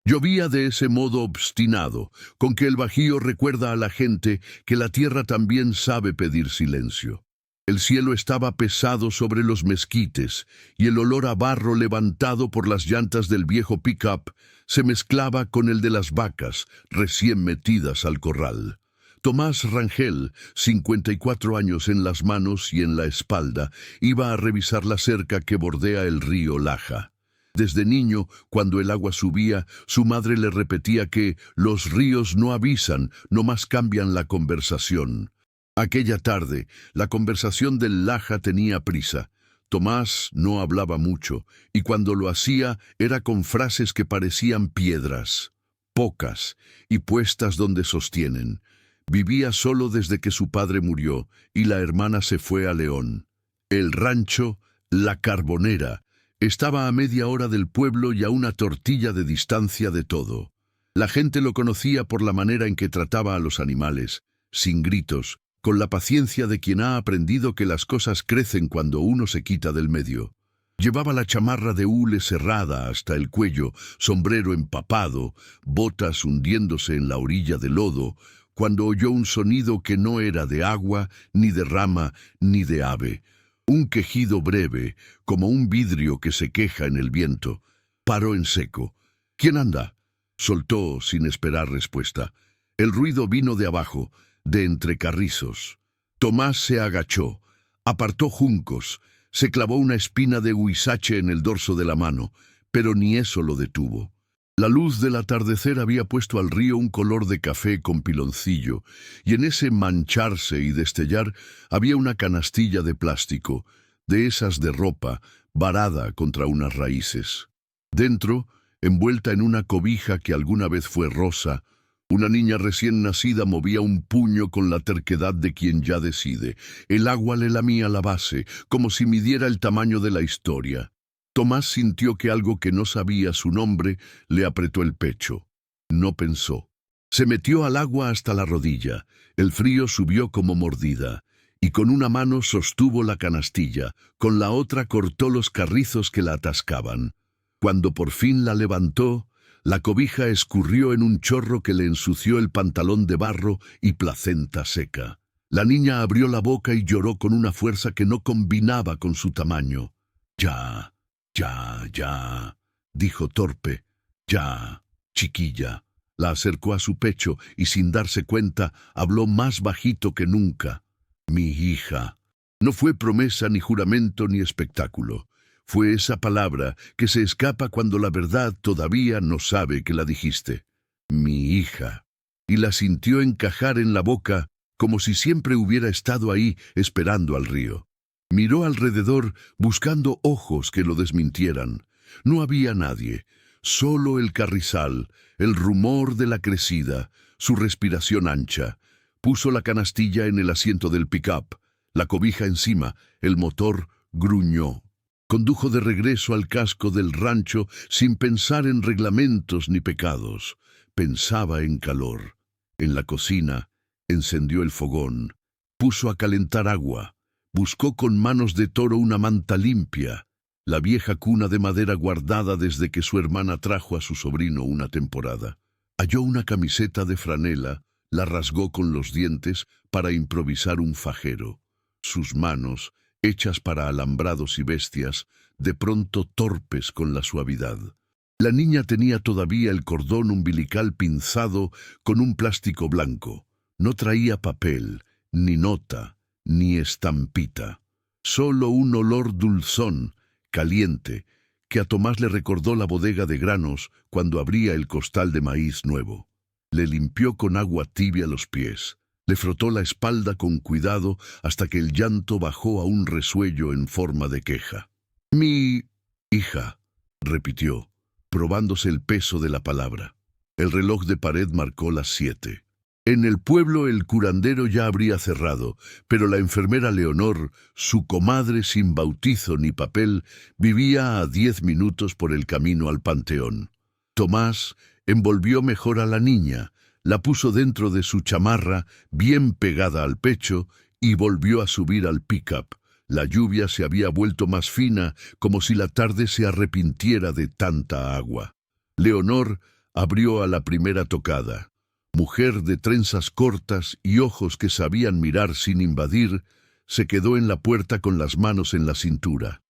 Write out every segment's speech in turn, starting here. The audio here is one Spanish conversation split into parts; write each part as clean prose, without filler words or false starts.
Llovía de ese modo obstinado, con que el Bajío recuerda a la gente que la tierra también sabe pedir silencio. El cielo estaba pesado sobre los mezquites, y el olor a barro levantado por las llantas del viejo pick-up se mezclaba con el de las vacas recién metidas al corral. Tomás Rangel, 54 años en las manos y en la espalda, iba a revisar la cerca que bordea el río Laja. Desde niño, cuando el agua subía, su madre le repetía que los ríos no avisan, nomás cambian la conversación. Aquella tarde, la conversación del Laja tenía prisa. Tomás no hablaba mucho, y cuando lo hacía era con frases que parecían piedras, pocas y puestas donde sostienen. Vivía solo desde que su padre murió, y la hermana se fue a León. El rancho, La Carbonera, estaba a media hora del pueblo y a una tortilla de distancia de todo. La gente lo conocía por la manera en que trataba a los animales, sin gritos, con la paciencia de quien ha aprendido que las cosas crecen cuando uno se quita del medio. Llevaba la chamarra de hule cerrada hasta el cuello, sombrero empapado, botas hundiéndose en la orilla del lodo, cuando oyó un sonido que no era de agua, ni de rama, ni de ave. Un quejido breve, como un vidrio que se queja en el viento. Paró en seco. ¿Quién anda?, soltó sin esperar respuesta. El ruido vino de abajo, de entre carrizos. Tomás se agachó, apartó juncos, se clavó una espina de huizache en el dorso de la mano, pero ni eso lo detuvo. La luz del atardecer había puesto al río un color de café con piloncillo, y en ese mancharse y destellar había una canastilla de plástico, de esas de ropa, varada contra unas raíces. Dentro, envuelta en una cobija que alguna vez fue rosa, una niña recién nacida movía un puño con la terquedad de quien ya decide. El agua le lamía la base, como si midiera el tamaño de la historia. Tomás sintió que algo que no sabía su nombre le apretó el pecho. No pensó. Se metió al agua hasta la rodilla. El frío subió como mordida, y con una mano sostuvo la canastilla, con la otra cortó los carrizos que la atascaban. Cuando por fin la levantó, la cobija escurrió en un chorro que le ensució el pantalón de barro y placenta seca. La niña abrió la boca y lloró con una fuerza que no combinaba con su tamaño. «Ya, ya», dijo torpe. «Ya, chiquilla». La acercó a su pecho y sin darse cuenta habló más bajito que nunca. «Mi hija». No fue promesa ni juramento ni espectáculo. Fue esa palabra que se escapa cuando la verdad todavía no sabe que la dijiste. «Mi hija». Y la sintió encajar en la boca como si siempre hubiera estado ahí esperando al río. Miró alrededor buscando ojos que lo desmintieran. No había nadie, solo el carrizal, el rumor de la crecida, su respiración ancha. Puso la canastilla en el asiento del pick-up, la cobija encima, el motor gruñó. Condujo de regreso al casco del rancho sin pensar en reglamentos ni pecados. Pensaba en calor. En la cocina, encendió el fogón. Puso a calentar agua. Buscó con manos de toro una manta limpia, la vieja cuna de madera guardada desde que su hermana trajo a su sobrino una temporada. Halló una camiseta de franela, la rasgó con los dientes para improvisar un fajero. Sus manos, hechas para alambrados y bestias, de pronto torpes con la suavidad. La niña tenía todavía el cordón umbilical pinzado con un plástico blanco. No traía papel, ni nota, ni estampita. Solo un olor dulzón, caliente, que a Tomás le recordó la bodega de granos cuando abría el costal de maíz nuevo. Le limpió con agua tibia los pies. Le frotó la espalda con cuidado hasta que el llanto bajó a un resuello en forma de queja. «Mi hija», repitió, probándose el peso de la palabra. El reloj de pared marcó las 7. En el pueblo el curandero ya habría cerrado, pero la enfermera Leonor, su comadre sin bautizo ni papel, vivía a 10 minutos por el camino al panteón. Tomás envolvió mejor a la niña, la puso dentro de su chamarra, bien pegada al pecho, y volvió a subir al pick-up. La lluvia se había vuelto más fina, como si la tarde se arrepintiera de tanta agua. Leonor abrió a la primera tocada. Mujer de trenzas cortas y ojos que sabían mirar sin invadir, se quedó en la puerta con las manos en la cintura.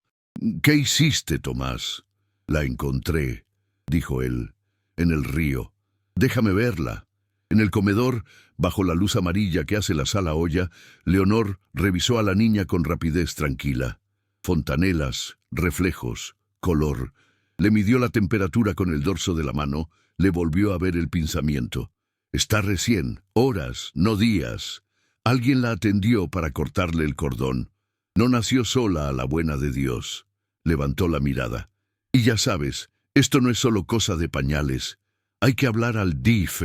«¿Qué hiciste, Tomás?» «La encontré», dijo él, «en el río. Déjame verla». En el comedor, bajo la luz amarilla que hace la sal a olla, Leonor revisó a la niña con rapidez tranquila. Fontanelas, reflejos, color. Le midió la temperatura con el dorso de la mano, le volvió a ver el pinzamiento. Está recién, horas, no días. Alguien la atendió para cortarle el cordón. No nació sola a la buena de Dios. Levantó la mirada. Y ya sabes, esto no es solo cosa de pañales. Hay que hablar al DIF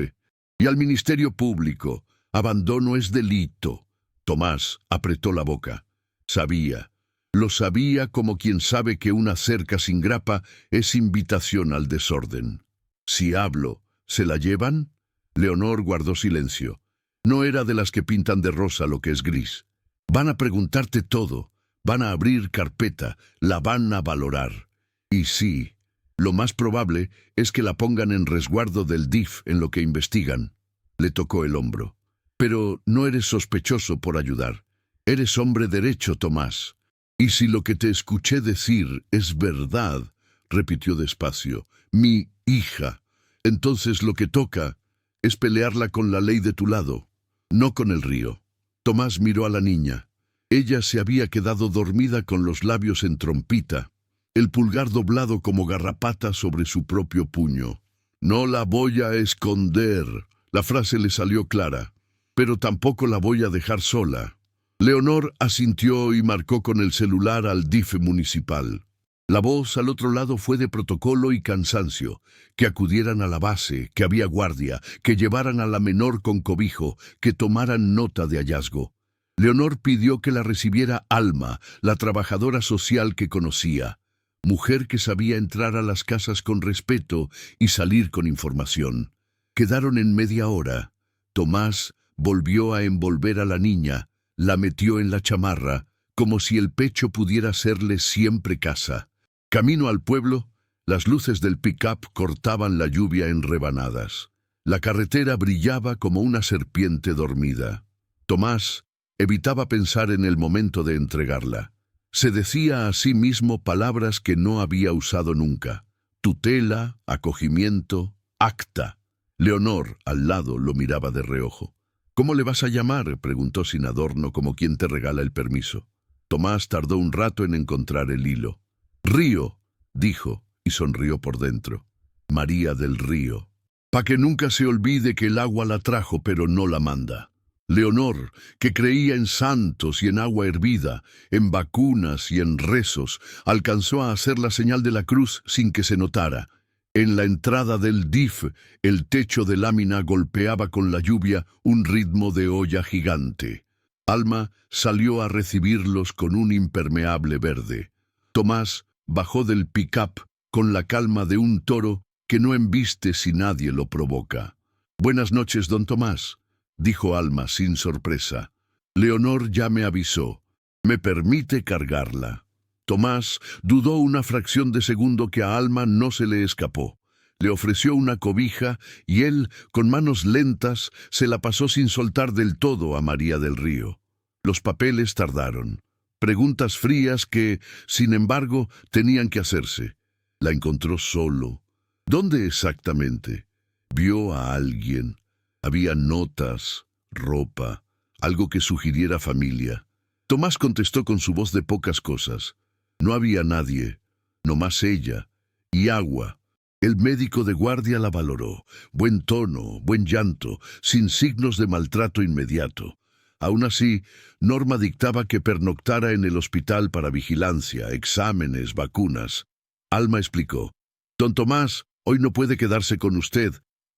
y al Ministerio Público. Abandono es delito. Tomás apretó la boca. Sabía. Lo sabía como quien sabe que una cerca sin grapa es invitación al desorden. Si hablo, ¿se la llevan? Leonor guardó silencio. No era de las que pintan de rosa lo que es gris. Van a preguntarte todo, van a abrir carpeta, la van a valorar. Y sí, lo más probable es que la pongan en resguardo del DIF en lo que investigan. Le tocó el hombro. Pero no eres sospechoso por ayudar. Eres hombre derecho, Tomás. Y si lo que te escuché decir es verdad, repitió despacio, mi hija, entonces lo que toca es pelearla con la ley de tu lado, no con el río. Tomás miró a la niña. Ella se había quedado dormida con los labios en trompita, el pulgar doblado como garrapata sobre su propio puño. No la voy a esconder. La frase le salió clara, pero tampoco la voy a dejar sola. Leonor asintió y marcó con el celular al DIF municipal. La voz al otro lado fue de protocolo y cansancio, que acudieran a la base, que había guardia, que llevaran a la menor con cobijo, que tomaran nota de hallazgo. Leonor pidió que la recibiera Alma, la trabajadora social que conocía, mujer que sabía entrar a las casas con respeto y salir con información. Quedaron en media hora. Tomás volvió a envolver a la niña, la metió en la chamarra, como si el pecho pudiera serle siempre casa. Camino al pueblo, las luces del pick-up cortaban la lluvia en rebanadas. La carretera brillaba como una serpiente dormida. Tomás evitaba pensar en el momento de entregarla. Se decía a sí mismo palabras que no había usado nunca. Tutela, acogimiento, acta. Leonor, al lado, lo miraba de reojo. «¿Cómo le vas a llamar?», preguntó sin adorno, como quien te regala el permiso. Tomás tardó un rato en encontrar el hilo. «Río», dijo, y sonrió por dentro. «María del Río. Pa' que nunca se olvide que el agua la trajo, pero no la manda». Leonor, que creía en santos y en agua hervida, en vacunas y en rezos, alcanzó a hacer la señal de la cruz sin que se notara. En la entrada del DIF, el techo de lámina golpeaba con la lluvia un ritmo de olla gigante. Alma salió a recibirlos con un impermeable verde. Tomás bajó del pick-up con la calma de un toro que no embiste si nadie lo provoca. «Buenas noches, don Tomás», dijo Alma sin sorpresa. «Leonor ya me avisó. ¿Me permite cargarla?» Tomás dudó una fracción de segundo que a Alma no se le escapó. Le ofreció una cobija y él, con manos lentas, se la pasó sin soltar del todo a María del Río. Los papeles tardaron. Preguntas frías que, sin embargo, tenían que hacerse. La encontró solo. ¿Dónde exactamente? Vio a alguien. Había notas, ropa, algo que sugiriera familia. Tomás contestó con su voz de pocas cosas. No había nadie, nomás ella, y agua. El médico de guardia la valoró. Buen tono, buen llanto, sin signos de maltrato inmediato. Aún así, Norma dictaba que pernoctara en el hospital para vigilancia, exámenes, vacunas. Alma explicó. «Don Tomás, hoy no puede quedarse con usted.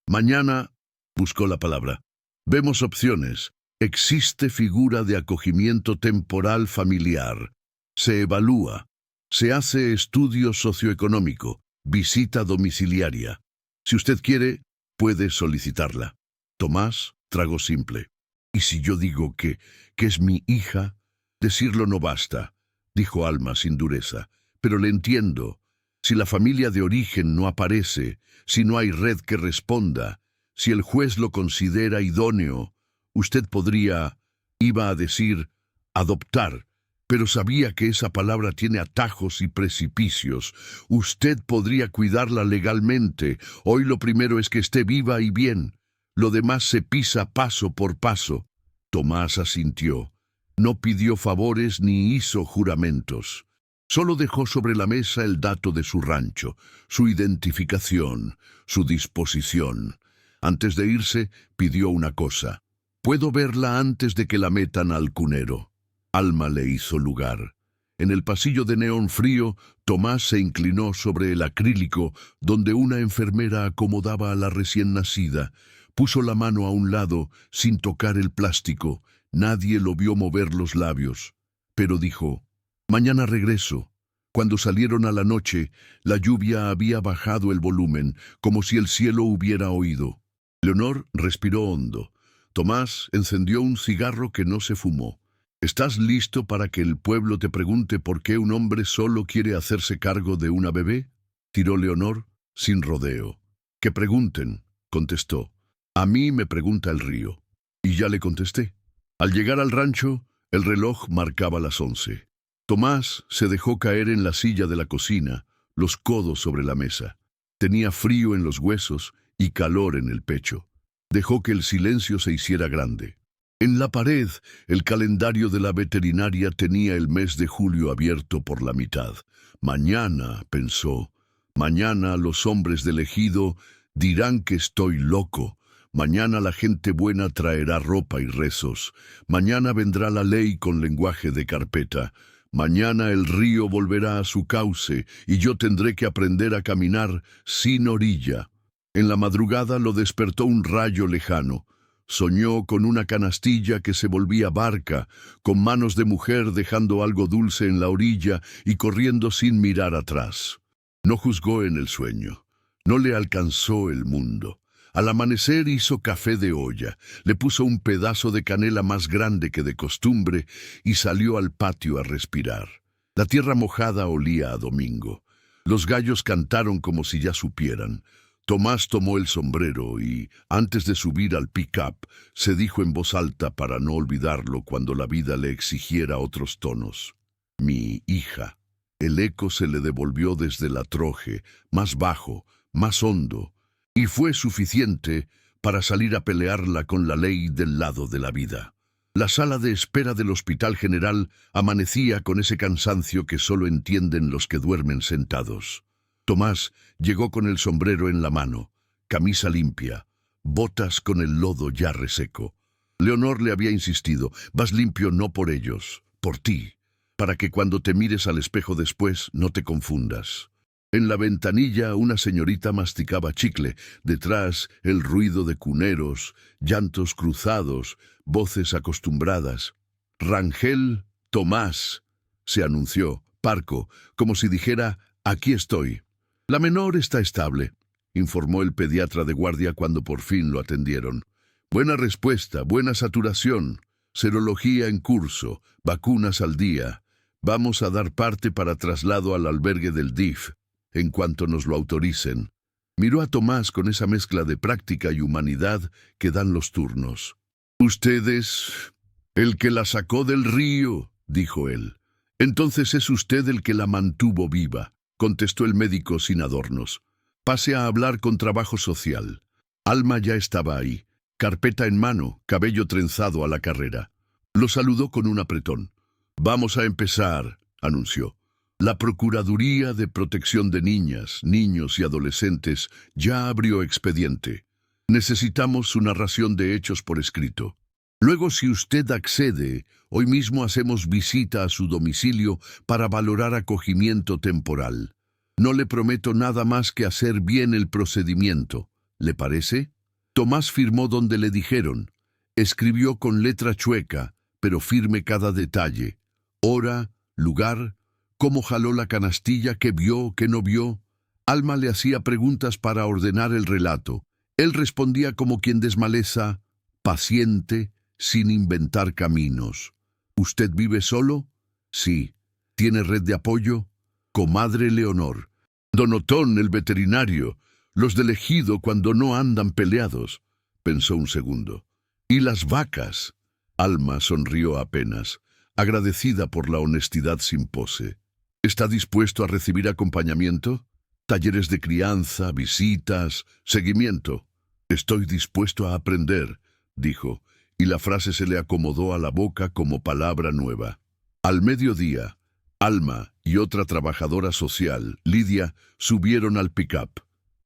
Mañana», buscó la palabra, «vemos opciones. Existe figura de acogimiento temporal familiar. Se evalúa. Se hace estudio socioeconómico, visita domiciliaria. Si usted quiere, puede solicitarla». Tomás tragó simple. «¿Y si yo digo que es mi hija?» «Decirlo no basta», dijo Alma sin dureza. «Pero le entiendo. Si la familia de origen no aparece, si no hay red que responda, si el juez lo considera idóneo, usted podría, iba a decir, adoptar, pero sabía que esa palabra tiene atajos y precipicios. Usted podría cuidarla legalmente. Hoy lo primero es que esté viva y bien. Lo demás se pisa paso por paso. Tomás asintió. No pidió favores ni hizo juramentos. Solo dejó sobre la mesa el dato de su rancho, su identificación, su disposición. Antes de irse, pidió una cosa. «Puedo verla antes de que la metan al cunero». Alma le hizo lugar. En el pasillo de neón frío, Tomás se inclinó sobre el acrílico donde una enfermera acomodaba a la recién nacida. Puso la mano a un lado, sin tocar el plástico. Nadie lo vio mover los labios. Pero dijo: «Mañana regreso». Cuando salieron a la noche, la lluvia había bajado el volumen, como si el cielo hubiera oído. Leonor respiró hondo. Tomás encendió un cigarro que no se fumó. «¿Estás listo para que el pueblo te pregunte por qué un hombre solo quiere hacerse cargo de una bebé?», tiró Leonor, sin rodeo. «Que pregunten», contestó. «A mí me pregunta el río». Y ya le contesté. Al llegar al rancho, el reloj marcaba las 11. Tomás se dejó caer en la silla de la cocina, los codos sobre la mesa. Tenía frío en los huesos y calor en el pecho. Dejó que el silencio se hiciera grande. En la pared, el calendario de la veterinaria tenía el mes de julio abierto por la mitad. Mañana, pensó, mañana los hombres del ejido dirán que estoy loco. Mañana la gente buena traerá ropa y rezos. Mañana vendrá la ley con lenguaje de carpeta. Mañana el río volverá a su cauce y yo tendré que aprender a caminar sin orilla. En la madrugada lo despertó un rayo lejano. Soñó con una canastilla que se volvía barca, con manos de mujer dejando algo dulce en la orilla y corriendo sin mirar atrás. No juzgó en el sueño. No le alcanzó el mundo. Al amanecer hizo café de olla, le puso un pedazo de canela más grande que de costumbre y salió al patio a respirar. La tierra mojada olía a domingo. Los gallos cantaron como si ya supieran. Tomás tomó el sombrero y, antes de subir al pick-up, se dijo en voz alta para no olvidarlo cuando la vida le exigiera otros tonos: «Mi hija». El eco se le devolvió desde la troje, más bajo, más hondo, y fue suficiente para salir a pelearla con la ley del lado de la vida. La sala de espera del Hospital General amanecía con ese cansancio que solo entienden los que duermen sentados. Tomás llegó con el sombrero en la mano, camisa limpia, botas con el lodo ya reseco. Leonor le había insistido: «Vas limpio no por ellos, por ti, para que cuando te mires al espejo después no te confundas». En la ventanilla una señorita masticaba chicle, detrás el ruido de cuneros, llantos cruzados, voces acostumbradas. «Rangel Tomás», se anunció, parco, como si dijera: «Aquí estoy». «La menor está estable», informó el pediatra de guardia cuando por fin lo atendieron. «Buena respuesta, buena saturación, serología en curso, vacunas al día. Vamos a dar parte para traslado al albergue del DIF, en cuanto nos lo autoricen». Miró a Tomás con esa mezcla de práctica y humanidad que dan los turnos. «Ustedes, el que la sacó del río», dijo él. «Entonces es usted el que la mantuvo viva», contestó el médico sin adornos. «Pase a hablar con trabajo social». Alma ya estaba ahí, carpeta en mano, cabello trenzado a la carrera. Lo saludó con un apretón. «Vamos a empezar», anunció. «La Procuraduría de Protección de Niñas, Niños y Adolescentes ya abrió expediente. Necesitamos su narración de hechos por escrito. Luego, si usted accede, hoy mismo hacemos visita a su domicilio para valorar acogimiento temporal. No le prometo nada más que hacer bien el procedimiento. ¿Le parece?». Tomás firmó donde le dijeron. Escribió con letra chueca, pero firme cada detalle: hora, lugar, cómo jaló la canastilla, qué vio, qué no vio. Alma le hacía preguntas para ordenar el relato. Él respondía como quien desmaleza, paciente, sin inventar caminos. «¿Usted vive solo?». «Sí». «¿Tiene red de apoyo?». «Comadre Leonor». Don Otón, el veterinario, los del ejido cuando no andan peleados. Pensó un segundo. ¿Y las vacas? Alma sonrió apenas, agradecida por la honestidad sin pose. ¿Está dispuesto a recibir acompañamiento? Talleres de crianza, visitas, seguimiento. Estoy dispuesto a aprender, dijo, y la frase se le acomodó a la boca como palabra nueva. Al mediodía, Alma y otra trabajadora social, Lidia, subieron al pick-up.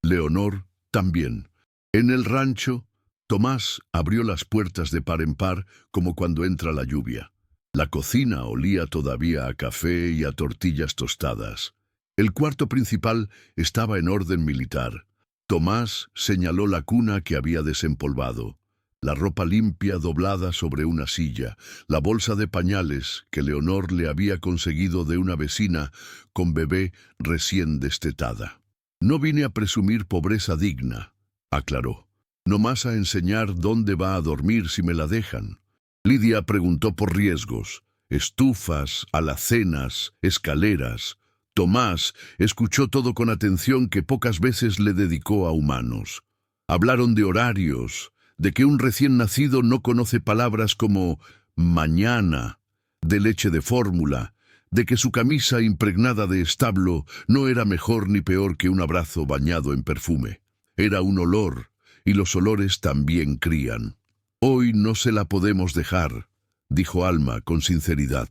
Leonor también. En el rancho, Tomás abrió las puertas de par en par como cuando entra la lluvia. La cocina olía todavía a café y a tortillas tostadas. El cuarto principal estaba en orden militar. Tomás señaló la cuna que había desempolvado, la ropa limpia doblada sobre una silla, la bolsa de pañales que Leonor le había conseguido de una vecina con bebé recién destetada. No vine a presumir pobreza digna, aclaró. Nomás a enseñar dónde va a dormir si me la dejan. Lidia preguntó por riesgos, estufas, alacenas, escaleras. Tomás escuchó todo con atención que pocas veces le dedicó a humanos. Hablaron de horarios, de que un recién nacido no conoce palabras como mañana, de leche de fórmula, de que su camisa impregnada de establo no era mejor ni peor que un abrazo bañado en perfume. Era un olor, y los olores también crían. Hoy no se la podemos dejar, dijo Alma con sinceridad.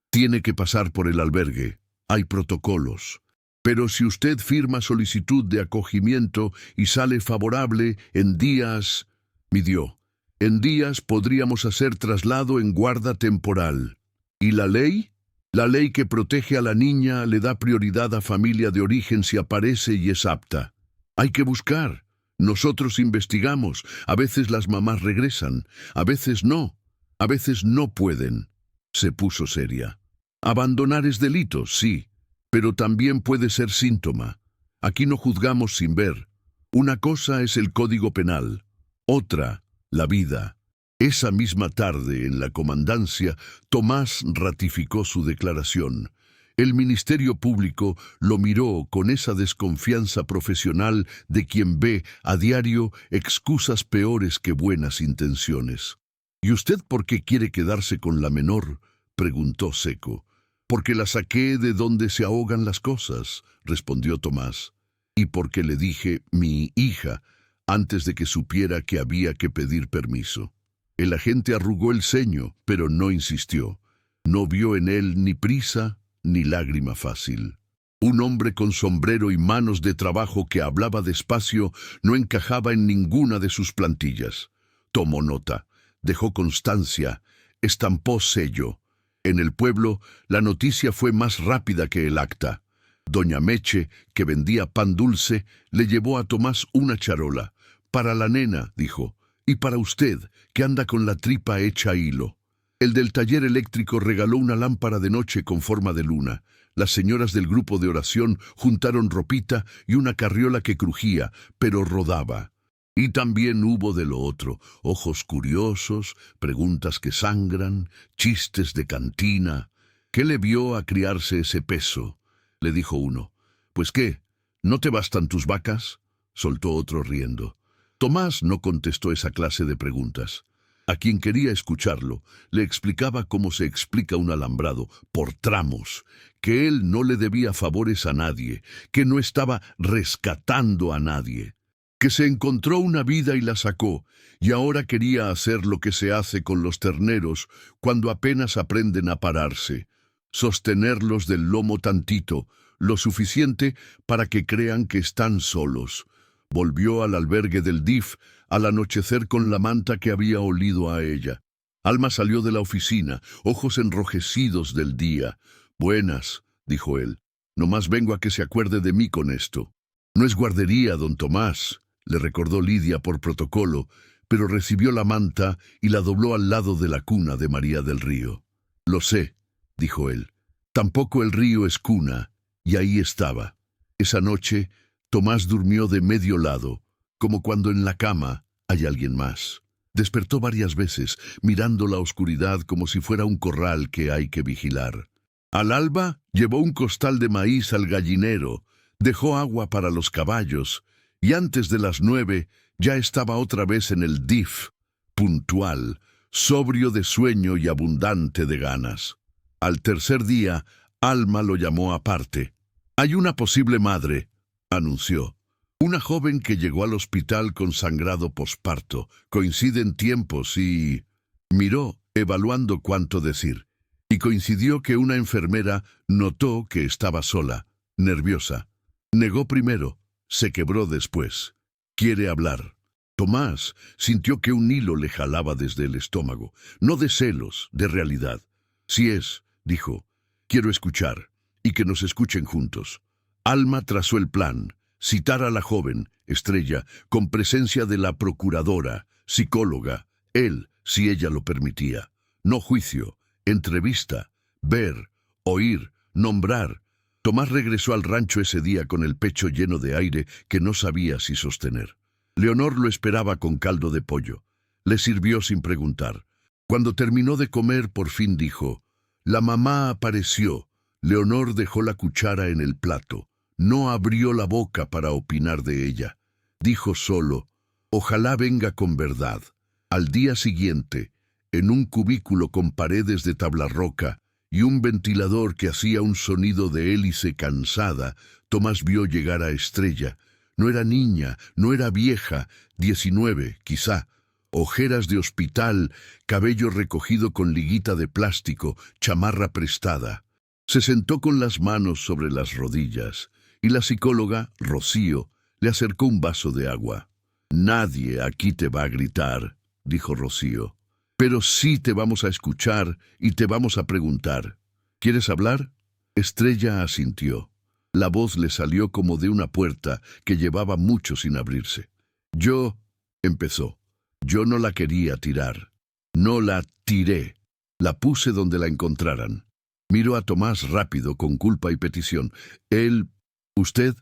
Tiene que pasar por el albergue. Hay protocolos. Pero si usted firma solicitud de acogimiento y sale favorable, en días... Midió. En días podríamos hacer traslado en guarda temporal. ¿Y la ley? La ley que protege a la niña le da prioridad a familia de origen si aparece y es apta. Hay que buscar. Nosotros investigamos. A veces las mamás regresan. A veces no. A veces no pueden. Se puso seria. Abandonar es delito, sí, pero también puede ser síntoma. Aquí no juzgamos sin ver. Una cosa es el Código Penal, otra, la vida. Esa misma tarde, en la comandancia, Tomás ratificó su declaración. El Ministerio Público lo miró con esa desconfianza profesional de quien ve a diario excusas peores que buenas intenciones. ¿Y usted por qué quiere quedarse con la menor?, preguntó seco. Porque la saqué de donde se ahogan las cosas, respondió Tomás. Y porque le dije mi hija antes de que supiera que había que pedir permiso. El agente arrugó el ceño, pero no insistió. No vio en él ni prisa ni lágrima fácil. Un hombre con sombrero y manos de trabajo que hablaba despacio no encajaba en ninguna de sus plantillas. Tomó nota, dejó constancia, estampó sello. En el pueblo, la noticia fue más rápida que el acta. Doña Meche, que vendía pan dulce, le llevó a Tomás una charola. Para la nena, dijo, y para usted, que anda con la tripa hecha hilo. El del taller eléctrico regaló una lámpara de noche con forma de luna. Las señoras del grupo de oración juntaron ropita y una carriola que crujía, pero rodaba. Y también hubo de lo otro, ojos curiosos, preguntas que sangran, chistes de cantina. ¿Qué le vio a criarse ese peso?, le dijo uno. ¿Pues qué? ¿No te bastan tus vacas?, soltó otro riendo. Tomás no contestó esa clase de preguntas. A quien quería escucharlo, le explicaba cómo se explica un alambrado, por tramos, que él no le debía favores a nadie, que no estaba rescatando a nadie, que se encontró una vida y la sacó, y ahora quería hacer lo que se hace con los terneros cuando apenas aprenden a pararse, sostenerlos del lomo tantito, lo suficiente para que crean que están solos. Volvió al albergue del DIF al anochecer con la manta que había olido a ella. Alma salió de la oficina, ojos enrojecidos del día. «Buenas», dijo él. «Nomás vengo a que se acuerde de mí con esto». «No es guardería, don Tomás», le recordó Lidia por protocolo, pero recibió la manta y la dobló al lado de la cuna de María del Río. «Lo sé», dijo él. «Tampoco el río es cuna», y ahí estaba. Esa noche, Tomás durmió de medio lado, como cuando en la cama hay alguien más. Despertó varias veces, mirando la oscuridad como si fuera un corral que hay que vigilar. Al alba, llevó un costal de maíz al gallinero, Dejó agua para los caballos, y antes de las 9 ya estaba otra vez en el DIF, puntual, sobrio de sueño y abundante de ganas. Al tercer día, Alma lo llamó aparte. «Hay una posible madre», anunció. «Una joven que llegó al hospital con sangrado posparto. Coinciden tiempos y...» Miró, evaluando cuánto decir. Y coincidió que una enfermera notó que estaba sola, nerviosa. Negó primero, se quebró después. «Quiere hablar». Tomás sintió que un hilo le jalaba desde el estómago, no de celos, de realidad. «Sí es», dijo. «Quiero escuchar, y que nos escuchen juntos». Alma trazó el plan: citar a la joven, Estrella, con presencia de la procuradora, psicóloga, él, si ella lo permitía. No juicio, entrevista, ver, oír, nombrar. Tomás regresó al rancho ese día con el pecho lleno de aire que no sabía si sostener. Leonor lo esperaba con caldo de pollo. Le sirvió sin preguntar. Cuando terminó de comer, por fin dijo: «La mamá apareció». Leonor dejó la cuchara en el plato. No abrió la boca para opinar de ella. Dijo solo: «Ojalá venga con verdad». Al día siguiente, en un cubículo con paredes de tabla roca y un ventilador que hacía un sonido de hélice cansada, Tomás vio llegar a Estrella. No era niña, no era vieja, 19, quizá. Ojeras de hospital, cabello recogido con liguita de plástico, chamarra prestada. Se sentó con las manos sobre las rodillas, y la psicóloga, Rocío, le acercó un vaso de agua. «Nadie aquí te va a gritar», dijo Rocío. «Pero sí te vamos a escuchar y te vamos a preguntar. ¿Quieres hablar?» Estrella asintió. La voz le salió como de una puerta que llevaba mucho sin abrirse. «Yo», empezó, «yo no la quería tirar. No la tiré. La puse donde la encontraran». Miró a Tomás rápido, con culpa y petición. Él... «¿Usted?»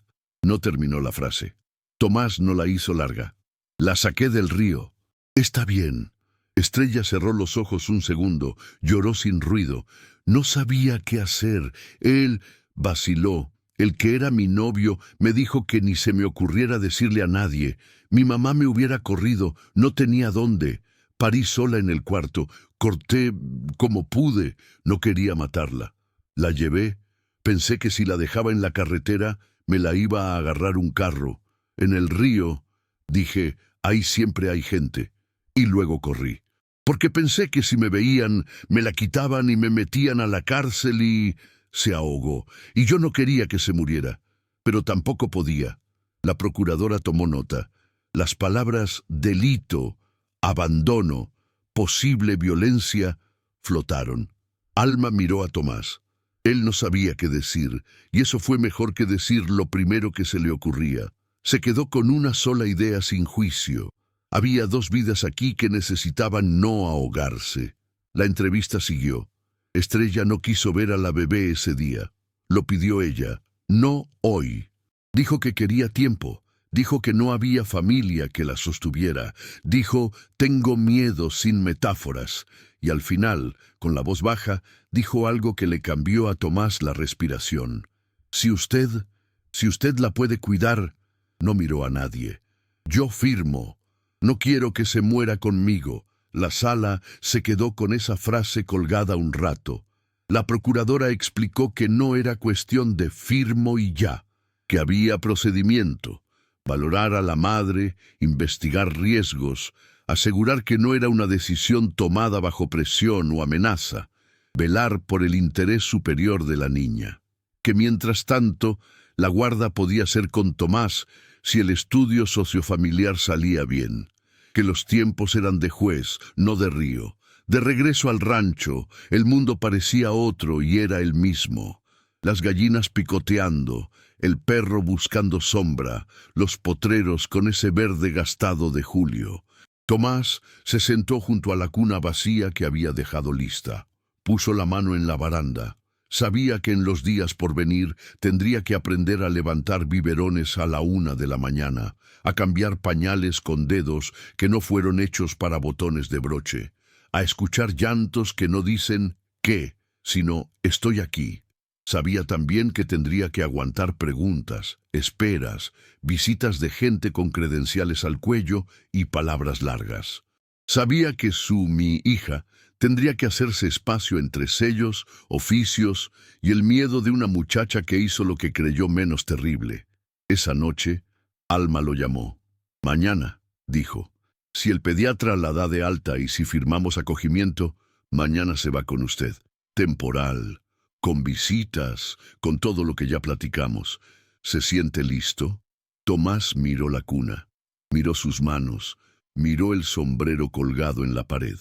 No terminó la frase. Tomás no la hizo larga. «La saqué del río». «Está bien». Estrella cerró los ojos un segundo, lloró sin ruido. No sabía qué hacer. Él vaciló. El que era mi novio me dijo que ni se me ocurriera decirle a nadie. Mi mamá me hubiera corrido, no tenía dónde. Parí sola en el cuarto, corté como pude, no quería matarla. La llevé, pensé que si la dejaba en la carretera, me la iba a agarrar un carro. En el río, dije, ahí siempre hay gente. Y luego corrí. Porque pensé que si me veían, me la quitaban y me metían a la cárcel y... Se ahogó, y yo no quería que se muriera, pero tampoco podía. La procuradora tomó nota. Las palabras delito, abandono, posible violencia, flotaron. Alma miró a Tomás. Él no sabía qué decir, y eso fue mejor que decir lo primero que se le ocurría. Se quedó con una sola idea sin juicio. Había 2 vidas aquí que necesitaban no ahogarse. La entrevista siguió. Estrella no quiso ver a la bebé ese día. Lo pidió ella. No hoy. Dijo que quería tiempo. Dijo que no había familia que la sostuviera. Dijo, tengo miedo, sin metáforas. Y al final, con la voz baja, dijo algo que le cambió a Tomás la respiración. Si usted la puede cuidar, no miró a nadie. Yo firmo. No quiero que se muera conmigo. La sala se quedó con esa frase colgada un rato. La procuradora explicó que no era cuestión de firmo y ya, que había procedimiento, valorar a la madre, investigar riesgos, asegurar que no era una decisión tomada bajo presión o amenaza, velar por el interés superior de la niña, que mientras tanto la guarda podía ser con Tomás si el estudio sociofamiliar salía bien, que los tiempos eran de juez, no de río. De regreso al rancho, el mundo parecía otro y era el mismo. Las gallinas picoteando, el perro buscando sombra, los potreros con ese verde gastado de julio. Tomás se sentó junto a la cuna vacía que había dejado lista. Puso la mano en la baranda. Sabía que en los días por venir tendría que aprender a levantar biberones a la 1 de la mañana, a cambiar pañales con dedos que no fueron hechos para botones de broche, a escuchar llantos que no dicen «¿qué?», sino «estoy aquí». Sabía también que tendría que aguantar preguntas, esperas, visitas de gente con credenciales al cuello y palabras largas. Sabía que mi hija tendría que hacerse espacio entre sellos, oficios y el miedo de una muchacha que hizo lo que creyó menos terrible. Esa noche, Alma lo llamó. Mañana, dijo, si el pediatra la da de alta y si firmamos acogimiento, mañana se va con usted. Temporal, con visitas, con todo lo que ya platicamos. ¿Se siente listo? Tomás miró la cuna, miró sus manos, miró el sombrero colgado en la pared.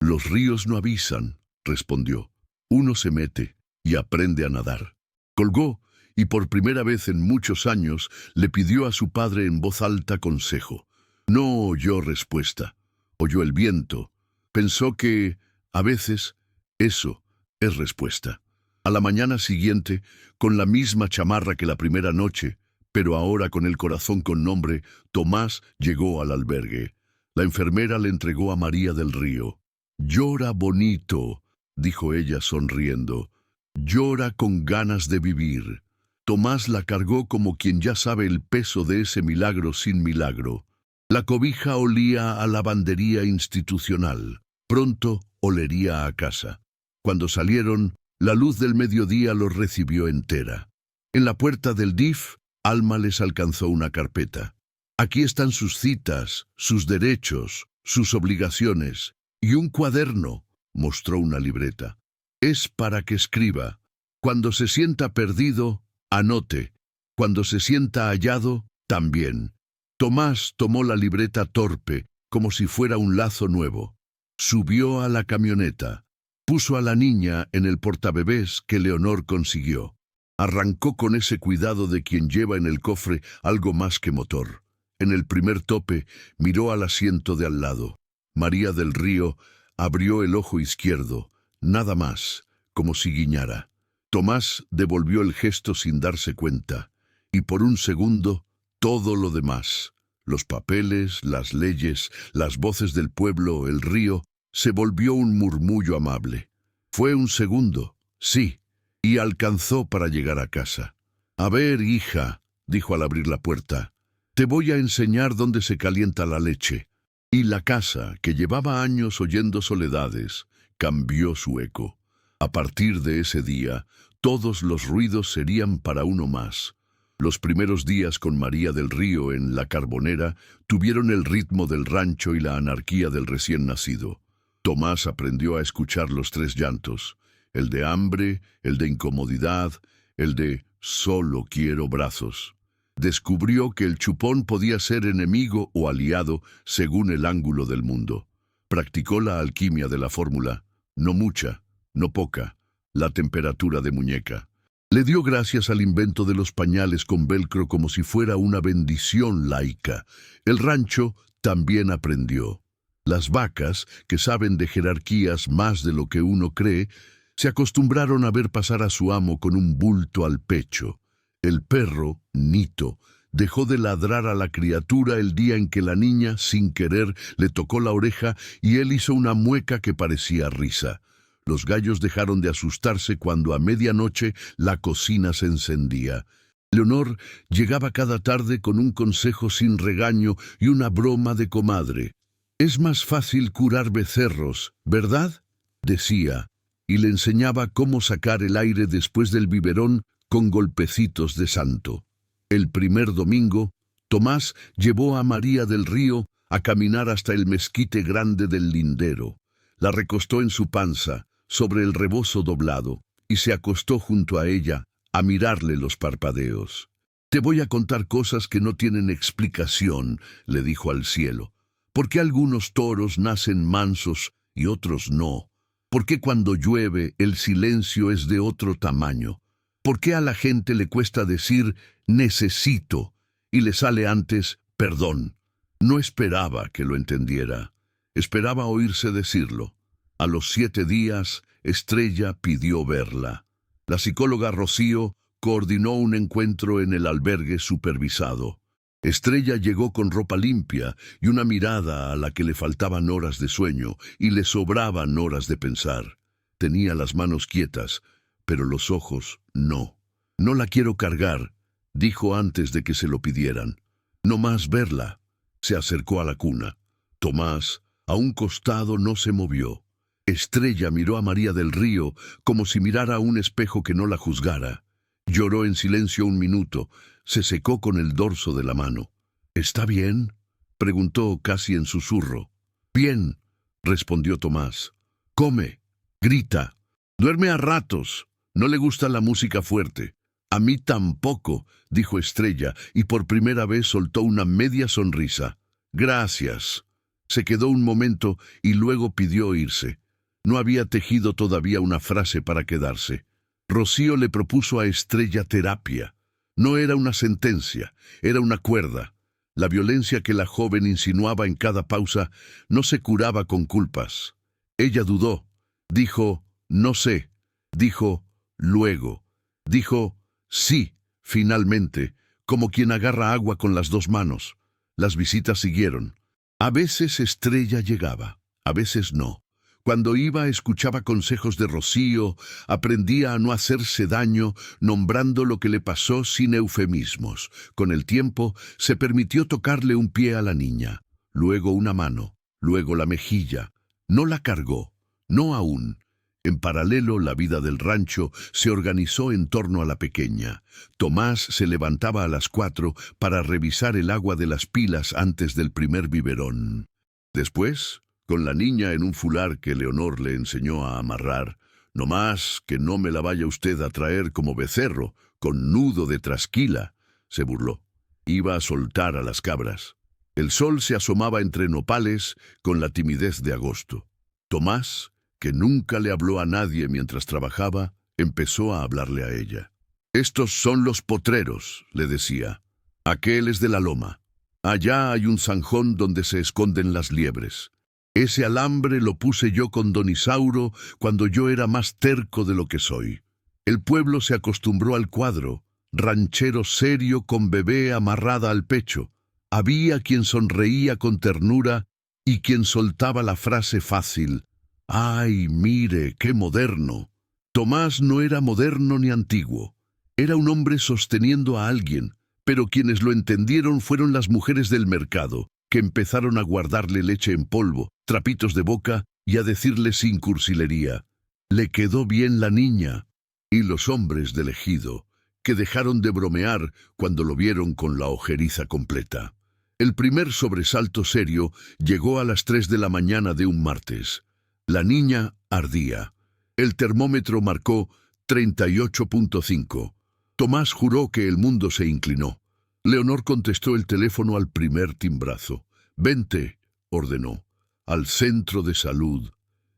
Los ríos no avisan, respondió. Uno se mete y aprende a nadar. Colgó y por primera vez en muchos años le pidió a su padre en voz alta consejo. No oyó respuesta, oyó el viento. Pensó que, a veces, eso es respuesta. A la mañana siguiente, con la misma chamarra que la primera noche, pero ahora con el corazón con nombre, Tomás llegó al albergue. La enfermera le entregó a María del Río. «Llora bonito», dijo ella sonriendo. «Llora con ganas de vivir». Tomás la cargó como quien ya sabe el peso de ese milagro sin milagro. La cobija olía a lavandería institucional. Pronto olería a casa. Cuando salieron, la luz del mediodía los recibió entera. En la puerta del DIF, Alma les alcanzó una carpeta. Aquí están sus citas, sus derechos, sus obligaciones. Y un cuaderno, mostró una libreta. Es para que escriba. Cuando se sienta perdido, anote. Cuando se sienta hallado, también. Tomás tomó la libreta torpe, como si fuera un lazo nuevo. Subió a la camioneta. Puso a la niña en el portabebés que Leonor consiguió. Arrancó con ese cuidado de quien lleva en el cofre algo más que motor. En el primer tope, miró al asiento de al lado. María del Río abrió el ojo izquierdo, nada más, como si guiñara. Tomás devolvió el gesto sin darse cuenta, y por un segundo, todo lo demás, los papeles, las leyes, las voces del pueblo, el río, se volvió un murmullo amable. Fue un segundo, sí, y alcanzó para llegar a casa. «A ver, hija», dijo al abrir la puerta, «te voy a enseñar dónde se calienta la leche». Y la casa, que llevaba años oyendo soledades, cambió su eco. A partir de ese día, todos los ruidos serían para uno más. Los primeros días con María del Río en La Carbonera tuvieron el ritmo del rancho y la anarquía del recién nacido. Tomás aprendió a escuchar los tres llantos, el de hambre, el de incomodidad, el de «solo quiero brazos». Descubrió que el chupón podía ser enemigo o aliado según el ángulo del mundo. Practicó la alquimia de la fórmula, no mucha, no poca, la temperatura de muñeca. Le dio gracias al invento de los pañales con velcro como si fuera una bendición laica. El rancho también aprendió. Las vacas, que saben de jerarquías más de lo que uno cree, se acostumbraron a ver pasar a su amo con un bulto al pecho. El perro, Nito, dejó de ladrar a la criatura el día en que la niña, sin querer, le tocó la oreja y él hizo una mueca que parecía risa. Los gallos dejaron de asustarse cuando a medianoche la cocina se encendía. Leonor llegaba cada tarde con un consejo sin regaño y una broma de comadre. «Es más fácil curar becerros, ¿verdad?», decía, y le enseñaba cómo sacar el aire después del biberón con golpecitos de santo. El primer domingo, Tomás llevó a María del Río a caminar hasta el mezquite grande del lindero. La recostó en su panza, sobre el rebozo doblado, y se acostó junto a ella a mirarle los parpadeos. «Te voy a contar cosas que no tienen explicación», le dijo al cielo. «¿Por qué algunos toros nacen mansos y otros no? ¿Por qué cuando llueve el silencio es de otro tamaño? ¿Por qué a la gente le cuesta decir necesito y le sale antes perdón?» No esperaba que lo entendiera. Esperaba oírse decirlo. A los 7 días, Estrella pidió verla. La psicóloga Rocío coordinó un encuentro en el albergue supervisado. Estrella llegó con ropa limpia y una mirada a la que le faltaban horas de sueño y le sobraban horas de pensar. Tenía las manos quietas, pero los ojos no. No la quiero cargar, dijo antes de que se lo pidieran. No más verla. Se acercó a la cuna. Tomás, a un costado, no se movió. Estrella miró a María del Río como si mirara a un espejo que no la juzgara. Lloró en silencio un minuto, se secó con el dorso de la mano. ¿Está bien?, preguntó casi en susurro. Bien, respondió Tomás. Come, grita, duerme a ratos. No le gusta la música fuerte. A mí tampoco, dijo Estrella, y por primera vez soltó una media sonrisa. Gracias. Se quedó un momento y luego pidió irse. No había tejido todavía una frase para quedarse. Rocío le propuso a Estrella terapia. No era una sentencia, era una cuerda. La violencia que la joven insinuaba en cada pausa no se curaba con culpas. Ella dudó. Dijo, no sé. Dijo, luego. Dijo, sí, finalmente, como quien agarra agua con las dos manos. Las visitas siguieron. A veces Estrella llegaba, a veces no. Cuando iba, escuchaba consejos de Rocío, aprendía a no hacerse daño, nombrando lo que le pasó sin eufemismos. Con el tiempo, se permitió tocarle un pie a la niña, luego una mano, luego la mejilla. No la cargó, no aún. En paralelo, la vida del rancho se organizó en torno a la pequeña. Tomás se levantaba a las 4 para revisar el agua de las pilas antes del primer biberón. Después, con la niña en un fular que Leonor le enseñó a amarrar, no más que no me la vaya usted a traer como becerro, con nudo de trasquila, se burló. Iba a soltar a las cabras. El sol se asomaba entre nopales con la timidez de agosto. Tomás, que nunca le habló a nadie mientras trabajaba, empezó a hablarle a ella. Estos son los potreros, le decía. Aquel es de la loma. Allá hay un zanjón donde se esconden las liebres. Ese alambre lo puse yo con don Isauro cuando yo era más terco de lo que soy. El pueblo se acostumbró al cuadro, ranchero serio con bebé amarrada al pecho. Había quien sonreía con ternura y quien soltaba la frase fácil. ¡Ay, mire, qué moderno! Tomás no era moderno ni antiguo. Era un hombre sosteniendo a alguien, pero quienes lo entendieron fueron las mujeres del mercado, que empezaron a guardarle leche en polvo, trapitos de boca y a decirle sin cursilería, «Le quedó bien la niña», y los hombres del ejido, que dejaron de bromear cuando lo vieron con la ojeriza completa. El primer sobresalto serio llegó a las 3 de la mañana de un martes. La niña ardía. El termómetro marcó 38.5. Tomás juró que el mundo se inclinó. Leonor contestó el teléfono al primer timbrazo. «Vente», ordenó, «al centro de salud.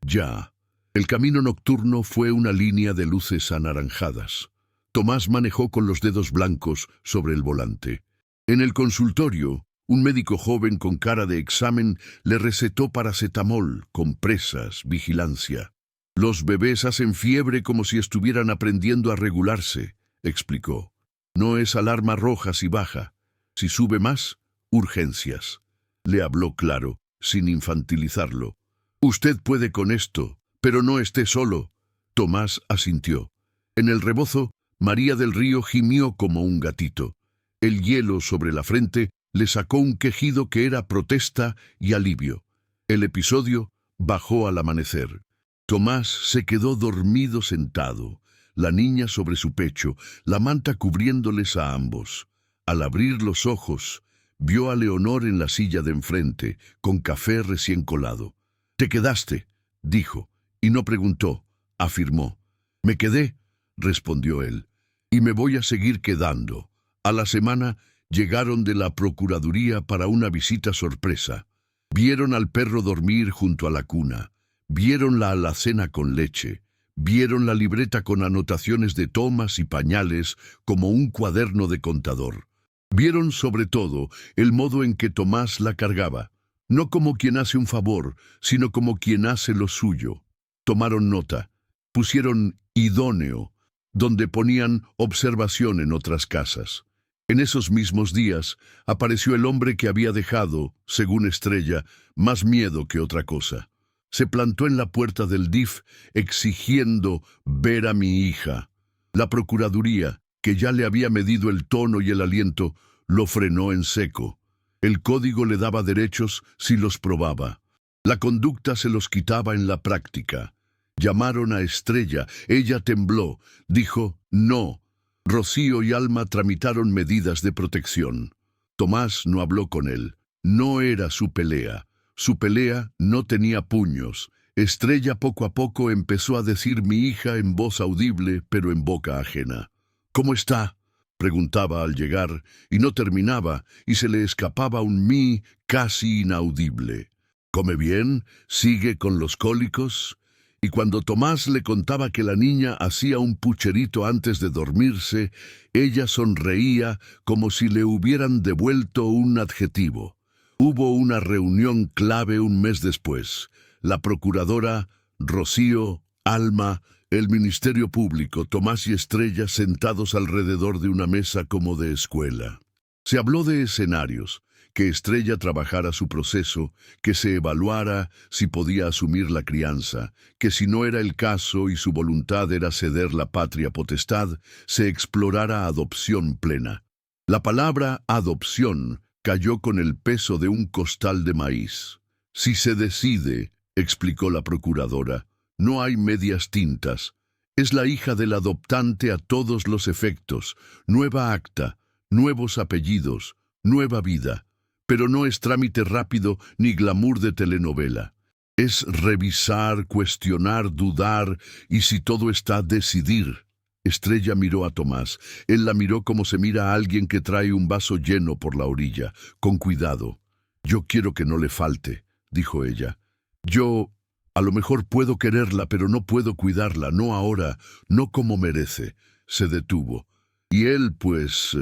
Ya». El camino nocturno fue una línea de luces anaranjadas. Tomás manejó con los dedos blancos sobre el volante. En el consultorio, un médico joven con cara de examen le recetó paracetamol, compresas, vigilancia. «Los bebés hacen fiebre como si estuvieran aprendiendo a regularse», explicó. «No es alarma roja si baja. Si sube más, urgencias». Le habló claro, sin infantilizarlo. «Usted puede con esto, pero no esté solo». Tomás asintió. En el rebozo, María del Río gimió como un gatito. El hielo sobre la frente le sacó un quejido que era protesta y alivio. El episodio bajó al amanecer. Tomás se quedó dormido sentado, la niña sobre su pecho, la manta cubriéndoles a ambos. Al abrir los ojos, vio a Leonor en la silla de enfrente, con café recién colado. «¿Te quedaste?», dijo, y no preguntó, afirmó. «Me quedé», respondió él, «y me voy a seguir quedando». A la semana llegaron de la Procuraduría para una visita sorpresa. Vieron al perro dormir junto a la cuna, vieron la alacena con leche, vieron la libreta con anotaciones de tomas y pañales como un cuaderno de contador. Vieron sobre todo el modo en que Tomás la cargaba, no como quien hace un favor, sino como quien hace lo suyo. Tomaron nota, pusieron idóneo, donde ponían observación en otras casas. En esos mismos días apareció el hombre que había dejado, según Estrella, más miedo que otra cosa. Se plantó en la puerta del DIF exigiendo ver a mi hija. La Procuraduría, que ya le había medido el tono y el aliento, lo frenó en seco. El código le daba derechos si los probaba. La conducta se los quitaba en la práctica. Llamaron a Estrella. Ella tembló. Dijo no. Rocío y Alma tramitaron medidas de protección. Tomás no habló con él. No era su pelea. Su pelea no tenía puños. Estrella poco a poco empezó a decir mi hija en voz audible, pero en boca ajena. «¿Cómo está?», preguntaba al llegar, y no terminaba, y se le escapaba un mí casi inaudible. «¿Come bien? ¿Sigue con los cólicos?». Y cuando Tomás le contaba que la niña hacía un pucherito antes de dormirse, ella sonreía como si le hubieran devuelto un adjetivo. Hubo una reunión clave un mes después. La procuradora, Rocío, Alma, el Ministerio Público, Tomás y Estrella sentados alrededor de una mesa como de escuela. Se habló de escenarios, que Estrella trabajara su proceso, que se evaluara si podía asumir la crianza, que si no era el caso y su voluntad era ceder la patria potestad, se explorara adopción plena. La palabra adopción cayó con el peso de un costal de maíz. «Si se decide», explicó la procuradora, «no hay medias tintas. Es la hija del adoptante a todos los efectos, nueva acta, nuevos apellidos, nueva vida. Pero no es trámite rápido ni glamour de telenovela. Es revisar, cuestionar, dudar, y si todo está, decidir». Estrella miró a Tomás. Él la miró como se mira a alguien que trae un vaso lleno por la orilla, con cuidado. «Yo quiero que no le falte», dijo ella. A lo mejor puedo quererla, pero no puedo cuidarla, no ahora, no como merece». Se detuvo. Y él, pues,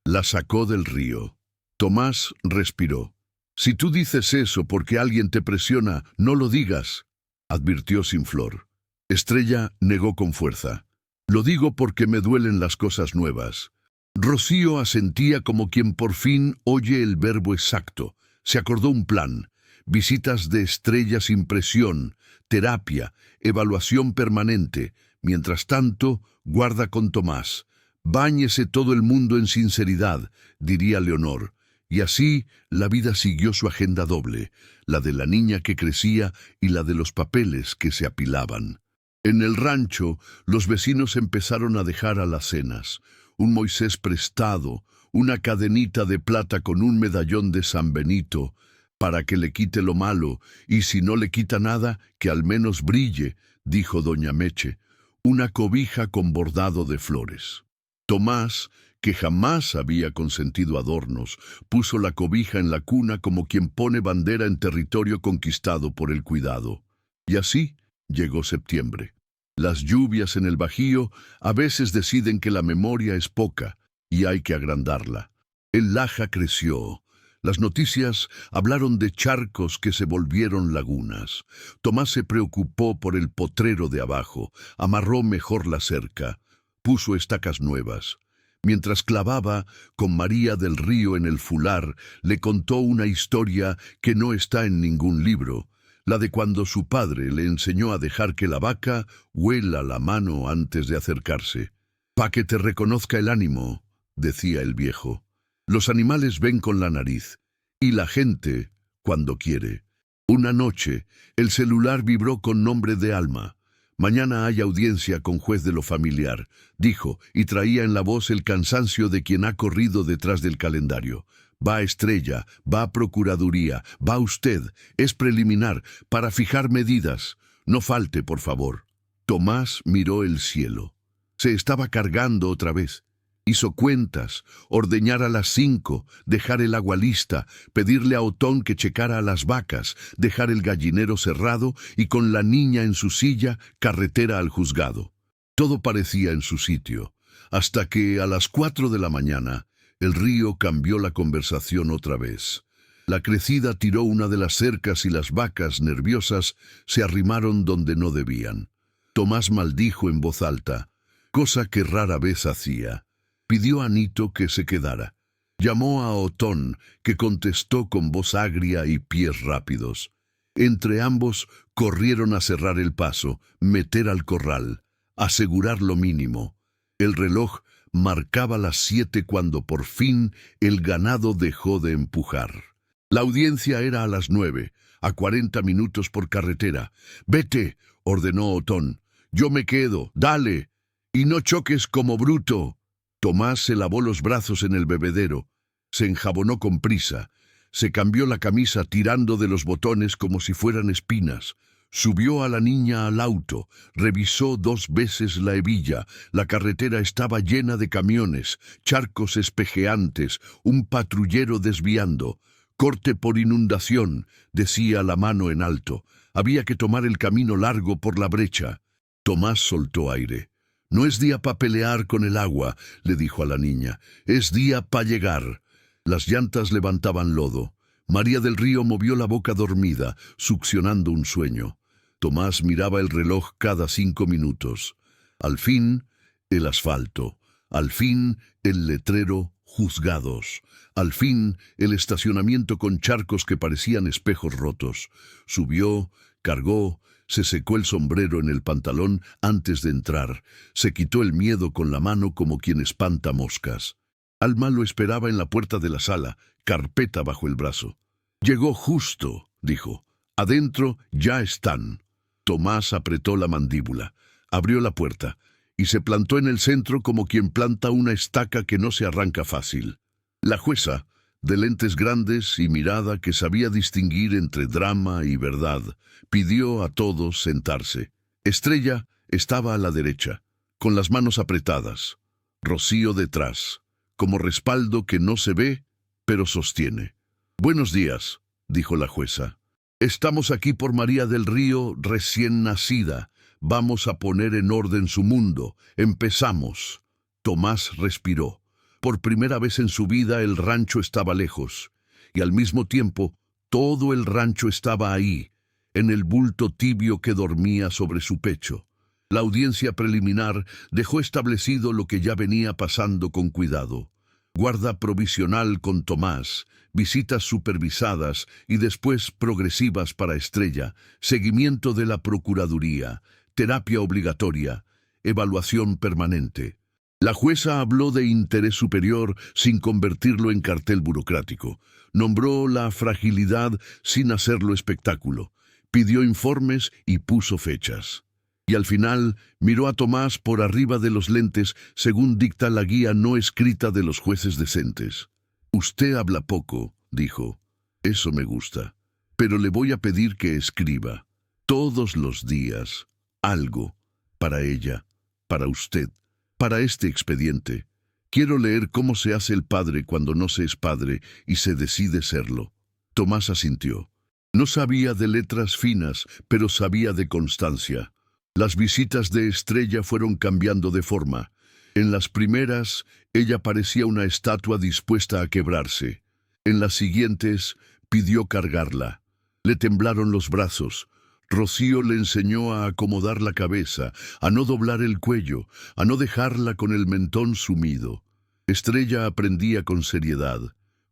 la sacó del río. Tomás respiró. «Si tú dices eso porque alguien te presiona, no lo digas», advirtió sin flor. Estrella negó con fuerza. «Lo digo porque me duelen las cosas nuevas». Rocío asentía como quien por fin oye el verbo exacto. Se acordó un plan. Visitas de Estrella sin presión, terapia, evaluación permanente. Mientras tanto, guarda con Tomás. «Báñese todo el mundo en sinceridad», diría Leonor. Y así la vida siguió su agenda doble, la de la niña que crecía y la de los papeles que se apilaban. En el rancho, los vecinos empezaron a dejar alacenas. Un Moisés prestado, una cadenita de plata con un medallón de San Benito, para que le quite lo malo, y si no le quita nada, que al menos brille, dijo doña Meche, una cobija con bordado de flores. Tomás, que jamás había consentido adornos, puso la cobija en la cuna como quien pone bandera en territorio conquistado por el cuidado. Y así llegó septiembre. Las lluvias en el Bajío a veces deciden que la memoria es poca y hay que agrandarla. El Laja creció. Las noticias hablaron de charcos que se volvieron lagunas. Tomás se preocupó por el potrero de abajo, amarró mejor la cerca, puso estacas nuevas. Mientras clavaba con María del Río en el fular, le contó una historia que no está en ningún libro, la de cuando su padre le enseñó a dejar que la vaca huela la mano antes de acercarse. «Pa' que te reconozca el ánimo», decía el viejo. «Los animales ven con la nariz, y la gente cuando quiere». Una noche, el celular vibró con nombre de Alma. «Mañana hay audiencia con juez de lo familiar», dijo, y traía en la voz el cansancio de quien ha corrido detrás del calendario. «Va Estrella, va Procuraduría, va usted, es preliminar, para fijar medidas. No falte, por favor». Tomás miró el cielo. Se estaba cargando otra vez. Hizo cuentas, ordeñar a las 5, dejar el agua lista, pedirle a Otón que checara a las vacas, dejar el gallinero cerrado y con la niña en su silla, carretera al juzgado. Todo parecía en su sitio, hasta que a las 4 de la mañana el río cambió la conversación otra vez. La crecida tiró una de las cercas y las vacas, nerviosas, se arrimaron donde no debían. Tomás maldijo en voz alta, cosa que rara vez hacía. Pidió a Nito que se quedara. Llamó a Otón, que contestó con voz agria y pies rápidos. Entre ambos corrieron a cerrar el paso, meter al corral, asegurar lo mínimo. El reloj marcaba las 7 cuando por fin el ganado dejó de empujar. La audiencia era a las 9, a 40 minutos por carretera. «Vete», ordenó Otón. «Yo me quedo, dale. Y no choques como bruto». Tomás se lavó los brazos en el bebedero, se enjabonó con prisa, se cambió la camisa tirando de los botones como si fueran espinas. Subió a la niña al auto, revisó 2 veces la hebilla. La carretera estaba llena de camiones, charcos espejeantes, un patrullero desviando. «Corte por inundación», decía la mano en alto. Había que tomar el camino largo por la brecha. Tomás soltó aire. «No es día pa' pelear con el agua», le dijo a la niña. «Es día pa' llegar». Las llantas levantaban lodo. María del Río movió la boca dormida, succionando un sueño. Tomás miraba el reloj cada 5 minutos. Al fin, el asfalto. Al fin, el letrero «Juzgados». Al fin, el estacionamiento con charcos que parecían espejos rotos. Subió, cargó, se secó el sombrero en el pantalón antes de entrar. Se quitó el miedo con la mano como quien espanta moscas. Alma lo esperaba en la puerta de la sala, carpeta bajo el brazo. «Llegó justo», dijo. «Adentro ya están». Tomás apretó la mandíbula, abrió la puerta y se plantó en el centro como quien planta una estaca que no se arranca fácil. La jueza, de lentes grandes y mirada que sabía distinguir entre drama y verdad, pidió a todos sentarse. Estrella estaba a la derecha, con las manos apretadas. Rocío detrás, como respaldo que no se ve, pero sostiene. «Buenos días», dijo la jueza. «Estamos aquí por María del Río recién nacida. Vamos a poner en orden su mundo. Empezamos». Tomás respiró. Por primera vez en su vida el rancho estaba lejos, y al mismo tiempo todo el rancho estaba ahí, en el bulto tibio que dormía sobre su pecho. La audiencia preliminar dejó establecido lo que ya venía pasando con cuidado. Guarda provisional con Tomás, visitas supervisadas y después progresivas para Estrella, seguimiento de la Procuraduría, terapia obligatoria, evaluación permanente. La jueza habló de interés superior sin convertirlo en cartel burocrático. Nombró la fragilidad sin hacerlo espectáculo. Pidió informes y puso fechas. Y al final miró a Tomás por arriba de los lentes, según dicta la guía no escrita de los jueces decentes. «Usted habla poco», dijo. «Eso me gusta. Pero le voy a pedir que escriba, todos los días, algo, para ella, para usted, para este expediente. Quiero leer cómo se hace el padre cuando no se es padre y se decide serlo». Tomás asintió. No sabía de letras finas, pero sabía de constancia. Las visitas de Estrella fueron cambiando de forma. En las primeras, ella parecía una estatua dispuesta a quebrarse. En las siguientes, pidió cargarla. Le temblaron los brazos. Rocío le enseñó a acomodar la cabeza, a no doblar el cuello, a no dejarla con el mentón sumido. Estrella aprendía con seriedad,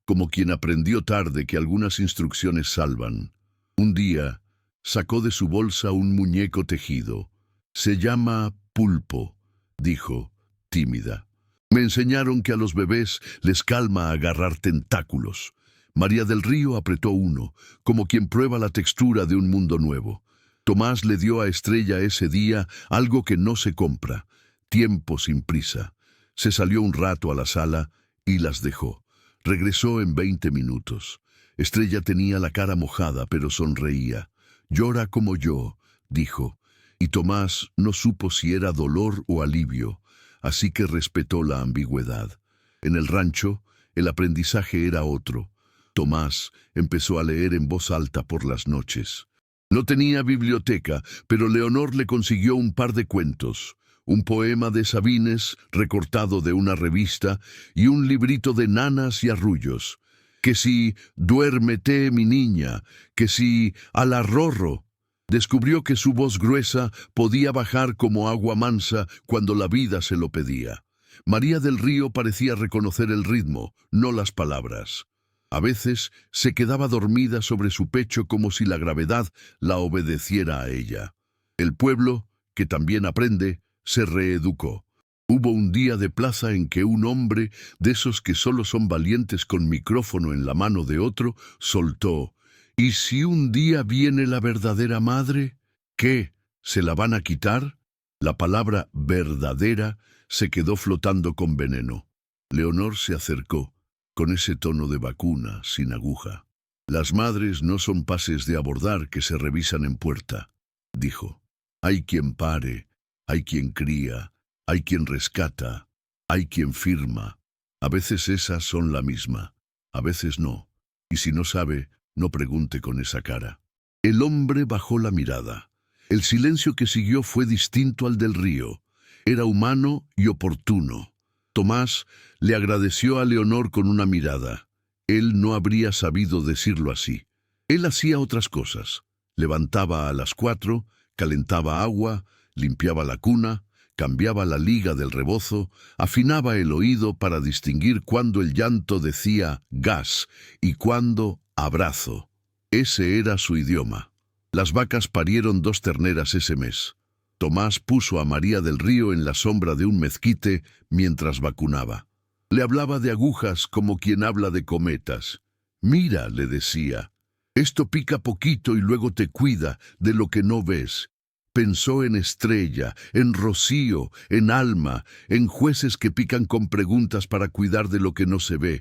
como quien aprendió tarde que algunas instrucciones salvan. Un día, sacó de su bolsa un muñeco tejido. «Se llama Pulpo», dijo, tímida. «Me enseñaron que a los bebés les calma agarrar tentáculos». María del Río apretó uno, como quien prueba la textura de un mundo nuevo. Tomás le dio a Estrella ese día algo que no se compra, tiempo sin prisa. Se salió un rato a la sala y las dejó. Regresó en 20 minutos. Estrella tenía la cara mojada, pero sonreía. «Llora como yo», dijo, y Tomás no supo si era dolor o alivio, así que respetó la ambigüedad. En el rancho, el aprendizaje era otro. Tomás empezó a leer en voz alta por las noches. No tenía biblioteca, pero Leonor le consiguió un par de cuentos, un poema de Sabines recortado de una revista y un librito de nanas y arrullos. Que si «Duérmete, mi niña», que si «Al arrorro». Descubrió que su voz gruesa podía bajar como agua mansa cuando la vida se lo pedía. María del Río parecía reconocer el ritmo, no las palabras. A veces se quedaba dormida sobre su pecho como si la gravedad la obedeciera a ella. El pueblo, que también aprende, se reeducó. Hubo un día de plaza en que un hombre, de esos que solo son valientes con micrófono en la mano de otro, soltó: ¿Y si un día viene la verdadera madre? ¿Qué? ¿Se la van a quitar? La palabra verdadera se quedó flotando con veneno. Leonor se acercó, con ese tono de vacuna, sin aguja. Las madres no son pases de abordar que se revisan en puerta, dijo. Hay quien pare, hay quien cría, hay quien rescata, hay quien firma. A veces esas son la misma, a veces no. Y si no sabe, no pregunte con esa cara. El hombre bajó la mirada. El silencio que siguió fue distinto al del río. Era humano y oportuno. Tomás le agradeció a Leonor con una mirada. Él no habría sabido decirlo así. Él hacía otras cosas. Levantaba a las 4, calentaba agua, limpiaba la cuna, cambiaba la liga del rebozo, afinaba el oído para distinguir cuándo el llanto decía gas y cuándo abrazo. Ese era su idioma. Las vacas parieron 2 terneras ese mes. Tomás puso a María del Río en la sombra de un mezquite mientras vacunaba. Le hablaba de agujas como quien habla de cometas. Mira, le decía, esto pica poquito y luego te cuida de lo que no ves. Pensó en Estrella, en Rocío, en Alma, en jueces que pican con preguntas para cuidar de lo que no se ve.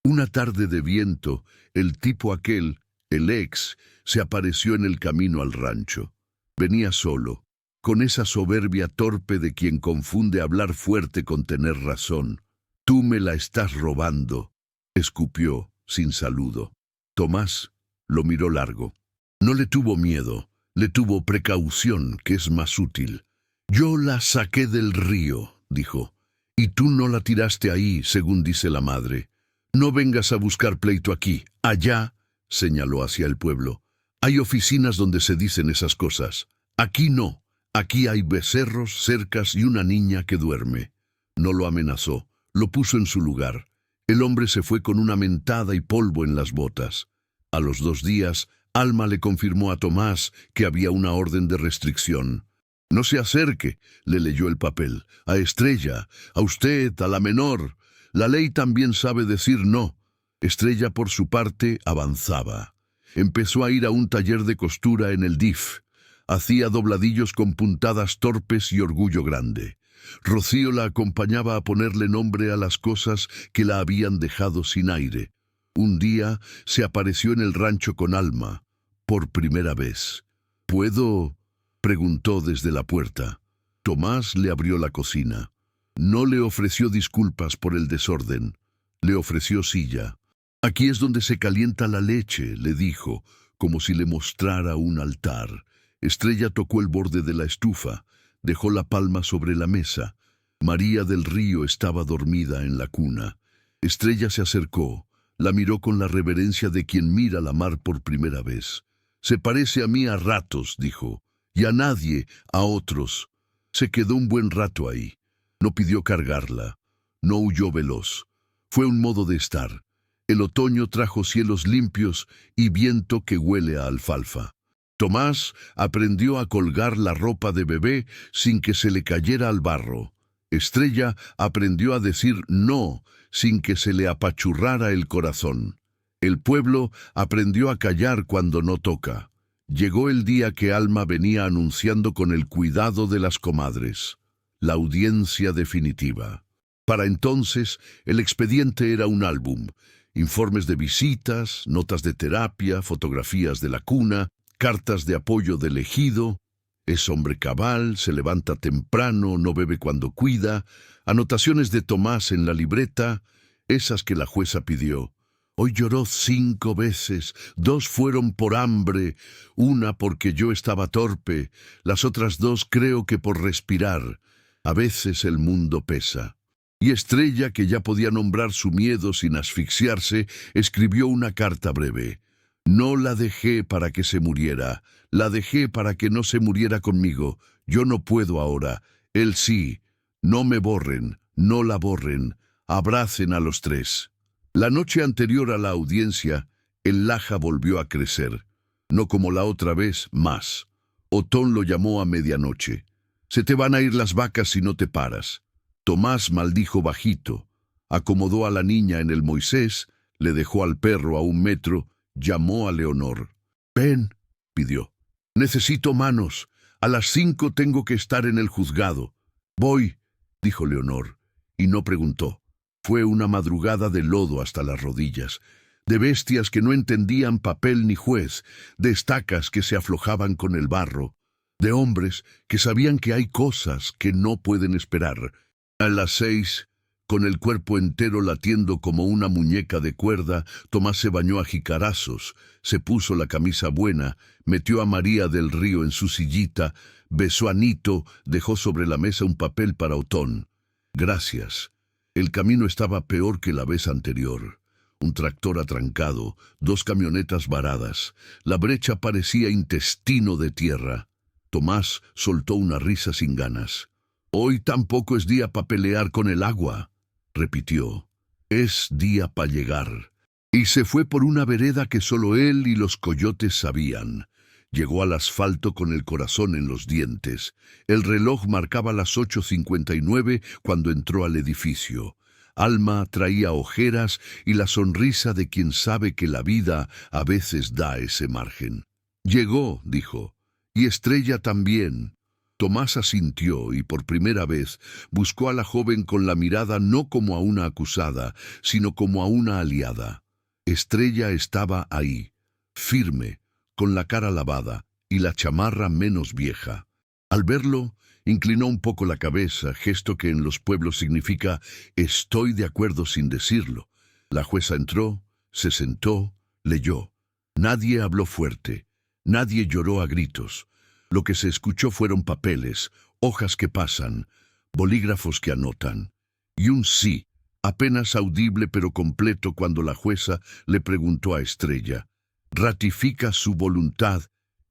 Una tarde de viento, el tipo aquel, el ex, se apareció en el camino al rancho. Venía solo, con esa soberbia torpe de quien confunde hablar fuerte con tener razón. Tú me la estás robando, escupió, sin saludo. Tomás lo miró largo. No le tuvo miedo, le tuvo precaución, que es más útil. Yo la saqué del río, dijo, y tú no la tiraste ahí, según dice la madre. No vengas a buscar pleito aquí, allá, señaló hacia el pueblo. Hay oficinas donde se dicen esas cosas. Aquí no. Aquí hay becerros, cercas y una niña que duerme. No lo amenazó, lo puso en su lugar. El hombre se fue con una mentada y polvo en las botas. A los 2 días, Alma le confirmó a Tomás que había una orden de restricción. No se acerque, le leyó el papel. A Estrella, a usted, a la menor. La ley también sabe decir no. Estrella, por su parte, avanzaba. Empezó a ir a un taller de costura en el DIF. Hacía dobladillos con puntadas torpes y orgullo grande. Rocío la acompañaba a ponerle nombre a las cosas que la habían dejado sin aire. Un día se apareció en el rancho con Alma, por primera vez. ¿Puedo?, preguntó desde la puerta. Tomás le abrió la cocina. No le ofreció disculpas por el desorden. Le ofreció silla. Aquí es donde se calienta la leche, le dijo, como si le mostrara un altar. Estrella tocó el borde de la estufa, dejó la palma sobre la mesa. María del Río estaba dormida en la cuna. Estrella se acercó, la miró con la reverencia de quien mira la mar por primera vez. Se parece a mí a ratos, dijo, y a nadie, a otros. Se quedó un buen rato ahí. No pidió cargarla, no huyó veloz. Fue un modo de estar. El otoño trajo cielos limpios y viento que huele a alfalfa. Tomás aprendió a colgar la ropa de bebé sin que se le cayera al barro. Estrella aprendió a decir no sin que se le apachurrara el corazón. El pueblo aprendió a callar cuando no toca. Llegó el día que Alma venía anunciando con el cuidado de las comadres. La audiencia definitiva. Para entonces, el expediente era un álbum. Informes de visitas, notas de terapia, fotografías de la cuna, cartas de apoyo del ejido. Es hombre cabal, se levanta temprano, no bebe cuando cuida. Anotaciones de Tomás en la libreta, esas que la jueza pidió. Hoy lloró 5 veces, 2 fueron por hambre, una porque yo estaba torpe, las otras 2 creo que por respirar. A veces el mundo pesa. Y Estrella, que ya podía nombrar su miedo sin asfixiarse, escribió una carta breve. No la dejé para que se muriera, la dejé para que no se muriera conmigo. Yo no puedo ahora, él sí. No me borren, no la borren, abracen a los 3. La noche anterior a la audiencia, el Laja volvió a crecer. No como la otra vez, más. Otón lo llamó a medianoche. «Se te van a ir las vacas si no te paras». Tomás maldijo bajito, acomodó a la niña en el Moisés, le dejó al perro a 1 metro, llamó a Leonor. «Ven», pidió. «Necesito manos. A las 5 tengo que estar en el juzgado». «Voy», dijo Leonor, y no preguntó. Fue una madrugada de lodo hasta las rodillas, de bestias que no entendían papel ni juez, de estacas que se aflojaban con el barro, de hombres que sabían que hay cosas que no pueden esperar. A las 6, con el cuerpo entero latiendo como una muñeca de cuerda, Tomás se bañó a jicarazos, se puso la camisa buena, metió a María del Río en su sillita, besó a Nito, dejó sobre la mesa un papel para Otón. «Gracias». El camino estaba peor que la vez anterior. Un tractor atrancado, 2 camionetas varadas. La brecha parecía intestino de tierra. Tomás soltó una risa sin ganas. «Hoy tampoco es día para pelear con el agua», repitió. «Es día para llegar». Y se fue por una vereda que solo él y los coyotes sabían. Llegó al asfalto con el corazón en los dientes. El reloj marcaba las 8:59 cuando entró al edificio. Alma traía ojeras y la sonrisa de quien sabe que la vida a veces da ese margen. «Llegó», dijo, «y Estrella también». Tomás asintió y por primera vez buscó a la joven con la mirada no como a una acusada, sino como a una aliada. Estrella estaba ahí, firme, con la cara lavada y la chamarra menos vieja. Al verlo, inclinó un poco la cabeza, gesto que en los pueblos significa «estoy de acuerdo» sin decirlo. La jueza entró, se sentó, leyó. Nadie habló fuerte, nadie lloró a gritos. Lo que se escuchó fueron papeles, hojas que pasan, bolígrafos que anotan. Y un sí, apenas audible pero completo cuando la jueza le preguntó a Estrella. «¿Ratifica su voluntad,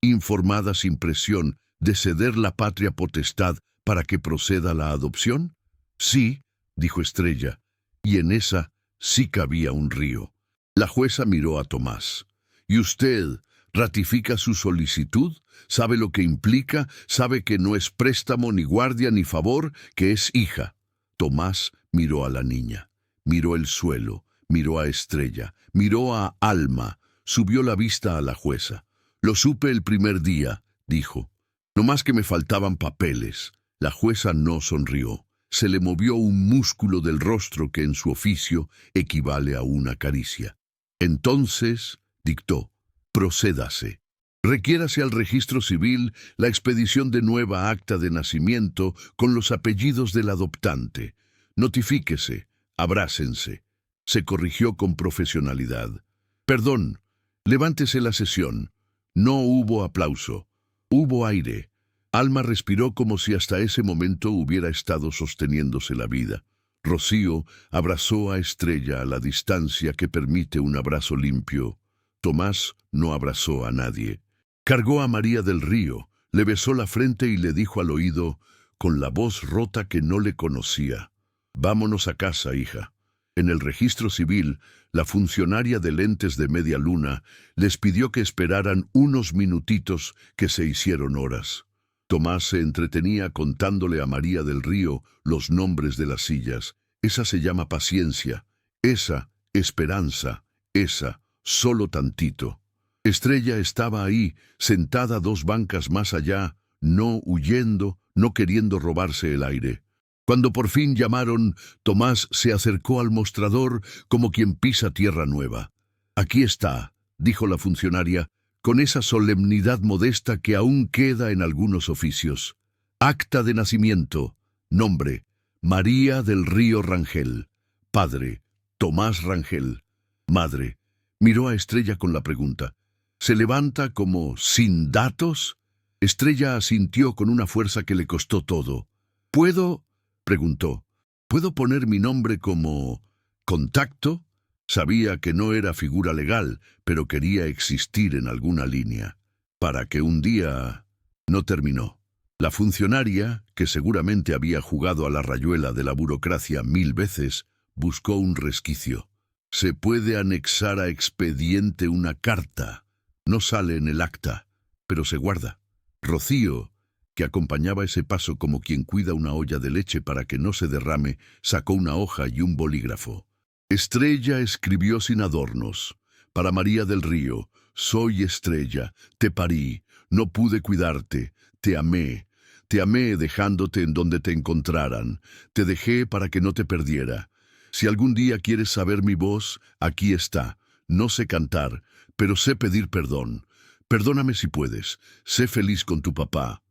informada sin presión, de ceder la patria potestad para que proceda la adopción?» «Sí», dijo Estrella, y en esa sí cabía un río. La jueza miró a Tomás. «¿Y usted ratifica su solicitud? ¿Sabe lo que implica? ¿Sabe que no es préstamo, ni guardia, ni favor, que es hija?» Tomás miró a la niña, miró el suelo, miró a Estrella, miró a Alma, subió la vista a la jueza. «Lo supe el primer día», dijo. «No más que me faltaban papeles». La jueza no sonrió. Se le movió un músculo del rostro que en su oficio equivale a una caricia. «Entonces», dictó, «procédase. Requiérase al registro civil la expedición de nueva acta de nacimiento con los apellidos del adoptante. Notifíquese, abrácense». Se corrigió con profesionalidad. «Perdón, levántese la sesión». No hubo aplauso. Hubo aire. Alma respiró como si hasta ese momento hubiera estado sosteniéndose la vida. Rocío abrazó a Estrella a la distancia que permite un abrazo limpio. Tomás no abrazó a nadie. Cargó a María del Río, le besó la frente y le dijo al oído, con la voz rota que no le conocía: «Vámonos a casa, hija». En el registro civil, la funcionaria de lentes de media luna les pidió que esperaran unos minutitos que se hicieron horas. Tomás se entretenía contándole a María del Río los nombres de las sillas. Esa se llama paciencia, esa, esperanza, esa, solo tantito. Estrella estaba ahí, sentada 2 bancas más allá, no huyendo, no queriendo robarse el aire. Cuando por fin llamaron, Tomás se acercó al mostrador como quien pisa tierra nueva. «Aquí está», dijo la funcionaria, con esa solemnidad modesta que aún queda en algunos oficios. «Acta de nacimiento. Nombre: María del Río Rangel. Padre: Tomás Rangel. Madre». Miró a Estrella con la pregunta. «¿Se levanta como sin datos?» Estrella asintió con una fuerza que le costó todo. «¿Puedo?», preguntó. «¿Puedo poner mi nombre como contacto?» Sabía que no era figura legal, pero quería existir en alguna línea. Para que un día... No terminó. La funcionaria, que seguramente había jugado a la rayuela de la burocracia 1000 veces, buscó un resquicio. Se puede anexar a expediente una carta. No sale en el acta, pero se guarda. Rocío, que acompañaba ese paso como quien cuida una olla de leche para que no se derrame, sacó una hoja y un bolígrafo. Estrella escribió sin adornos. Para María del Río, soy Estrella, te parí, no pude cuidarte, te amé dejándote en donde te encontraran, te dejé para que no te perdiera. Si algún día quieres saber mi voz, aquí está. No sé cantar, pero sé pedir perdón. Perdóname si puedes, sé feliz con tu papá.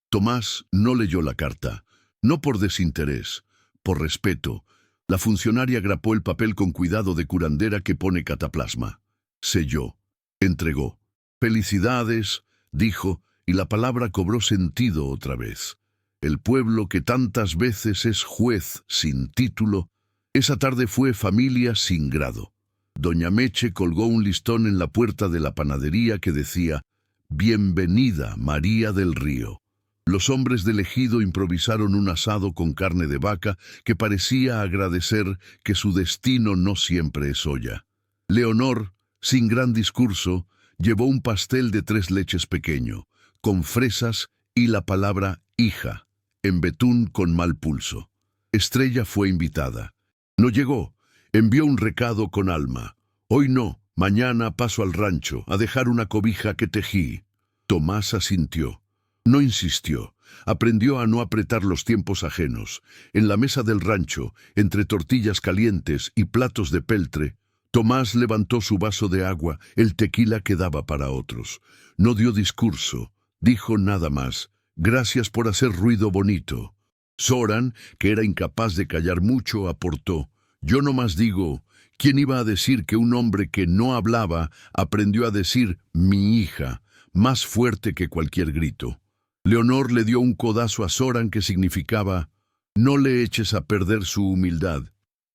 Tomás no leyó la carta, no por desinterés, por respeto. La funcionaria grapó el papel con cuidado de curandera que pone cataplasma. Selló, entregó. Felicidades, dijo, y la palabra cobró sentido otra vez. El pueblo que tantas veces es juez sin título, esa tarde fue familia sin grado. Doña Meche colgó un listón en la puerta de la panadería que decía: Bienvenida, María del Río. Los hombres del ejido improvisaron un asado con carne de vaca que parecía agradecer que su destino no siempre es olla. Leonor, sin gran discurso, llevó un pastel de 3 leches pequeño, con fresas y la palabra hija, en betún con mal pulso. Estrella fue invitada. No llegó, envió un recado con alma. Hoy no, mañana paso al rancho a dejar una cobija que tejí. Tomás asintió. No insistió. Aprendió a no apretar los tiempos ajenos. En la mesa del rancho, entre tortillas calientes y platos de peltre, Tomás levantó su vaso de agua, el tequila que daba para otros. No dio discurso. Dijo nada más: gracias por hacer ruido bonito. Zoran, que era incapaz de callar mucho, aportó: yo nomás digo, ¿quién iba a decir que un hombre que no hablaba aprendió a decir mi hija, más fuerte que cualquier grito? Leonor le dio un codazo a Zoran que significaba: no le eches a perder su humildad.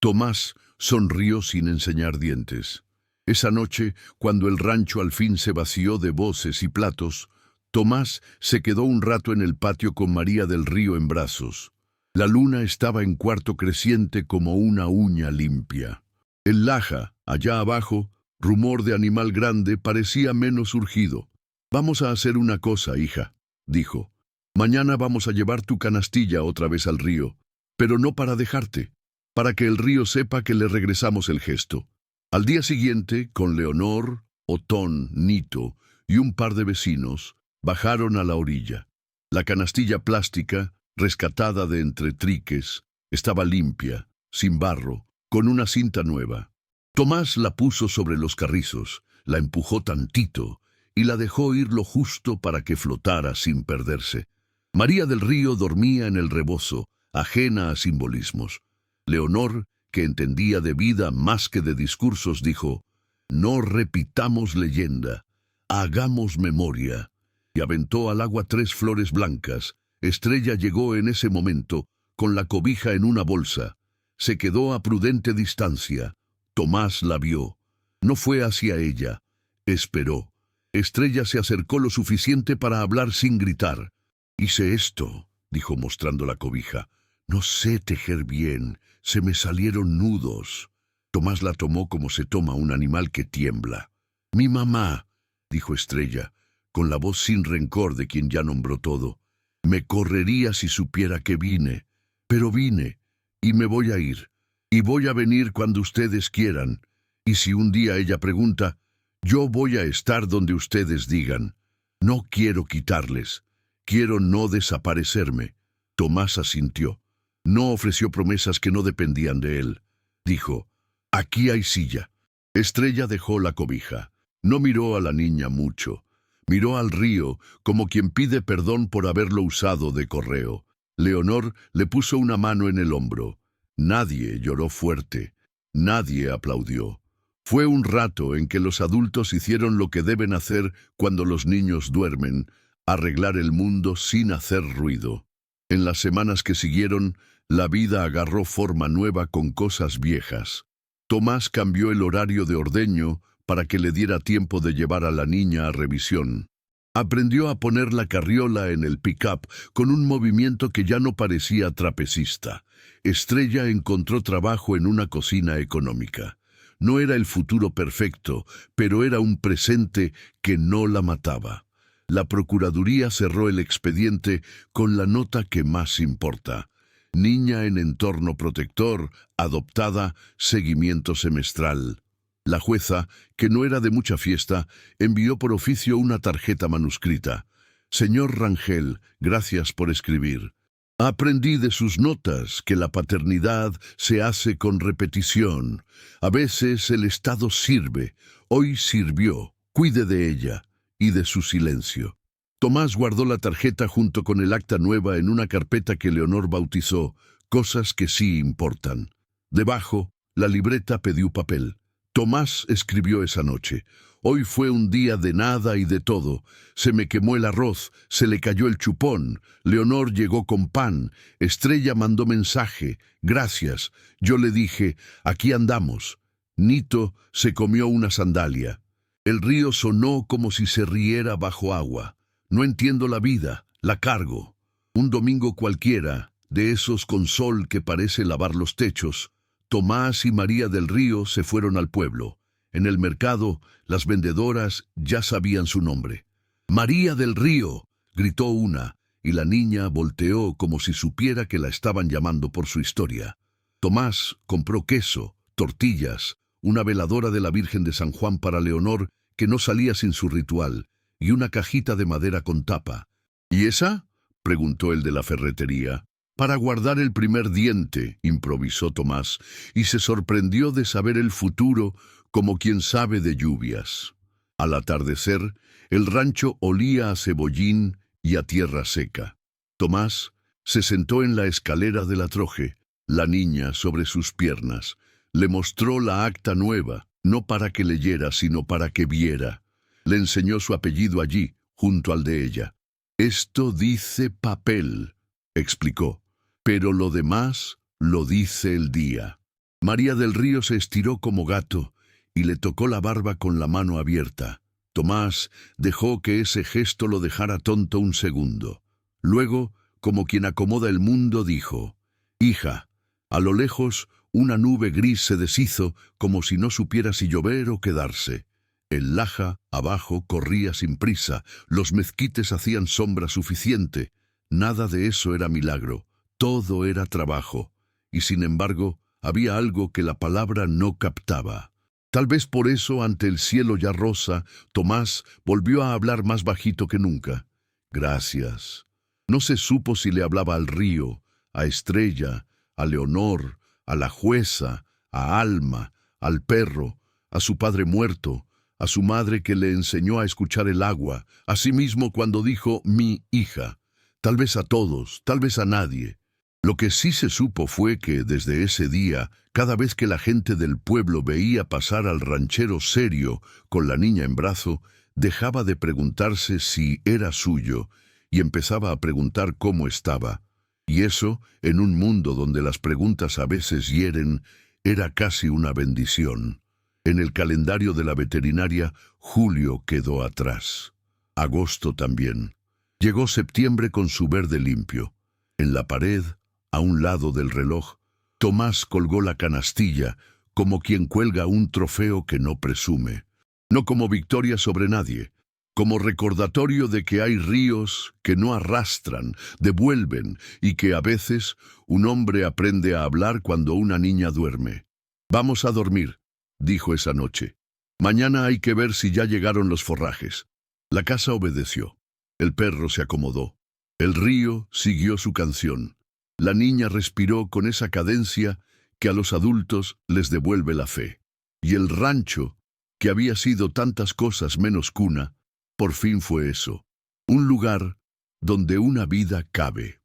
Tomás sonrió sin enseñar dientes. Esa noche, cuando el rancho al fin se vació de voces y platos, Tomás se quedó un rato en el patio con María del Río en brazos. La luna estaba en cuarto creciente como una uña limpia. El laja, allá abajo, rumor de animal grande, parecía menos urgido. Vamos a hacer una cosa, hija, dijo. Mañana vamos a llevar tu canastilla otra vez al río, pero no para dejarte, para que el río sepa que le regresamos el gesto. Al día siguiente, con Leonor, Otón, Nito y un par de vecinos, bajaron a la orilla. La canastilla plástica, rescatada de entre triques, estaba limpia, sin barro, con una cinta nueva. Tomás la puso sobre los carrizos, la empujó tantito y la dejó ir lo justo para que flotara sin perderse. María del Río dormía en el rebozo, ajena a simbolismos. Leonor, que entendía de vida más que de discursos, dijo: no repitamos leyenda, hagamos memoria. Y aventó al agua 3 flores blancas. Estrella llegó en ese momento, con la cobija en una bolsa. Se quedó a prudente distancia. Tomás la vio. No fue hacia ella. Esperó. Estrella se acercó lo suficiente para hablar sin gritar. Hice esto, dijo mostrando la cobija. No sé tejer bien, se me salieron nudos. Tomás la tomó como se toma un animal que tiembla. Mi mamá, dijo Estrella, con la voz sin rencor de quien ya nombró todo. Me correría si supiera que vine, pero vine, y me voy a ir, y voy a venir cuando ustedes quieran, y si un día ella pregunta, yo voy a estar donde ustedes digan. No quiero quitarles, quiero no desaparecerme. Tomás asintió. No ofreció promesas que no dependían de él. Dijo: aquí hay silla. Estrella dejó la cobija. No miró a la niña mucho. Miró al río, como quien pide perdón por haberlo usado de correo. Leonor le puso una mano en el hombro. Nadie lloró fuerte. Nadie aplaudió. Fue un rato en que los adultos hicieron lo que deben hacer cuando los niños duermen: arreglar el mundo sin hacer ruido. En las semanas que siguieron, la vida agarró forma nueva con cosas viejas. Tomás cambió el horario de ordeño para que le diera tiempo de llevar a la niña a revisión. Aprendió a poner la carriola en el pick-up con un movimiento que ya no parecía trapecista. Estrella encontró trabajo en una cocina económica. No era el futuro perfecto, pero era un presente que no la mataba. La Procuraduría cerró el expediente con la nota que más importa. Niña en entorno protector, adoptada, seguimiento semestral. La jueza, que no era de mucha fiesta, envió por oficio una tarjeta manuscrita. Señor Rangel, gracias por escribir. Aprendí de sus notas que la paternidad se hace con repetición. A veces el Estado sirve. Hoy sirvió. Cuide de ella y de su silencio. Tomás guardó la tarjeta junto con el acta nueva en una carpeta que Leonor bautizó Cosas que sí importan. Debajo, la libreta pidió papel. Tomás escribió esa noche. Hoy fue un día de nada y de todo. Se me quemó el arroz, se le cayó el chupón. Leonor llegó con pan. Estrella mandó mensaje. Gracias. Yo le dije, aquí andamos. Nito se comió una sandalia. El río sonó como si se riera bajo agua. No entiendo la vida, la cargo. Un domingo cualquiera, de esos con sol que parece lavar los techos, Tomás y María del Río se fueron al pueblo. En el mercado, las vendedoras ya sabían su nombre. «María del Río», gritó una, y la niña volteó como si supiera que la estaban llamando por su historia. Tomás compró queso, tortillas, una veladora de la Virgen de San Juan para Leonor, que no salía sin su ritual, y una cajita de madera con tapa. «¿Y esa?», preguntó el de la ferretería. «Para guardar el primer diente», improvisó Tomás, y se sorprendió de saber el futuro como quien sabe de lluvias. Al atardecer, el rancho olía a cebollín y a tierra seca. Tomás se sentó en la escalera de la troje, la niña sobre sus piernas. Le mostró la acta nueva, no para que leyera, sino para que viera. Le enseñó su apellido allí, junto al de ella. «Esto dice papel», explicó, «pero lo demás lo dice el día». María del Río se estiró como gato y le tocó la barba con la mano abierta. Tomás dejó que ese gesto lo dejara tonto un segundo. Luego, como quien acomoda el mundo, dijo, «Hija». A lo lejos, una nube gris se deshizo como si no supiera si llover o quedarse. El Laja, abajo, corría sin prisa. Los mezquites hacían sombra suficiente. Nada de eso era milagro. Todo era trabajo. Y sin embargo, había algo que la palabra no captaba. Tal vez por eso, ante el cielo ya rosa, Tomás volvió a hablar más bajito que nunca. «Gracias». No se supo si le hablaba al río, a Estrella, a Leonor, a la jueza, a Alma, al perro, a su padre muerto, a su madre que le enseñó a escuchar el agua, a sí mismo cuando dijo «mi hija». Tal vez a todos, tal vez a nadie. Lo que sí se supo fue que, desde ese día, cada vez que la gente del pueblo veía pasar al ranchero serio con la niña en brazo, dejaba de preguntarse si era suyo y empezaba a preguntar cómo estaba. Y eso, en un mundo donde las preguntas a veces hieren, era casi una bendición. En el calendario de la veterinaria, julio quedó atrás. Agosto también. Llegó septiembre con su verde limpio. En la pared, a un lado del reloj, Tomás colgó la canastilla, como quien cuelga un trofeo que no presume. No como victoria sobre nadie, como recordatorio de que hay ríos que no arrastran, devuelven, y que a veces un hombre aprende a hablar cuando una niña duerme. «Vamos a dormir», dijo esa noche. «Mañana hay que ver si ya llegaron los forrajes». La casa obedeció. El perro se acomodó. El río siguió su canción. La niña respiró con esa cadencia que a los adultos les devuelve la fe. Y el rancho, que había sido tantas cosas menos cuna, por fin fue eso. Un lugar donde una vida cabe.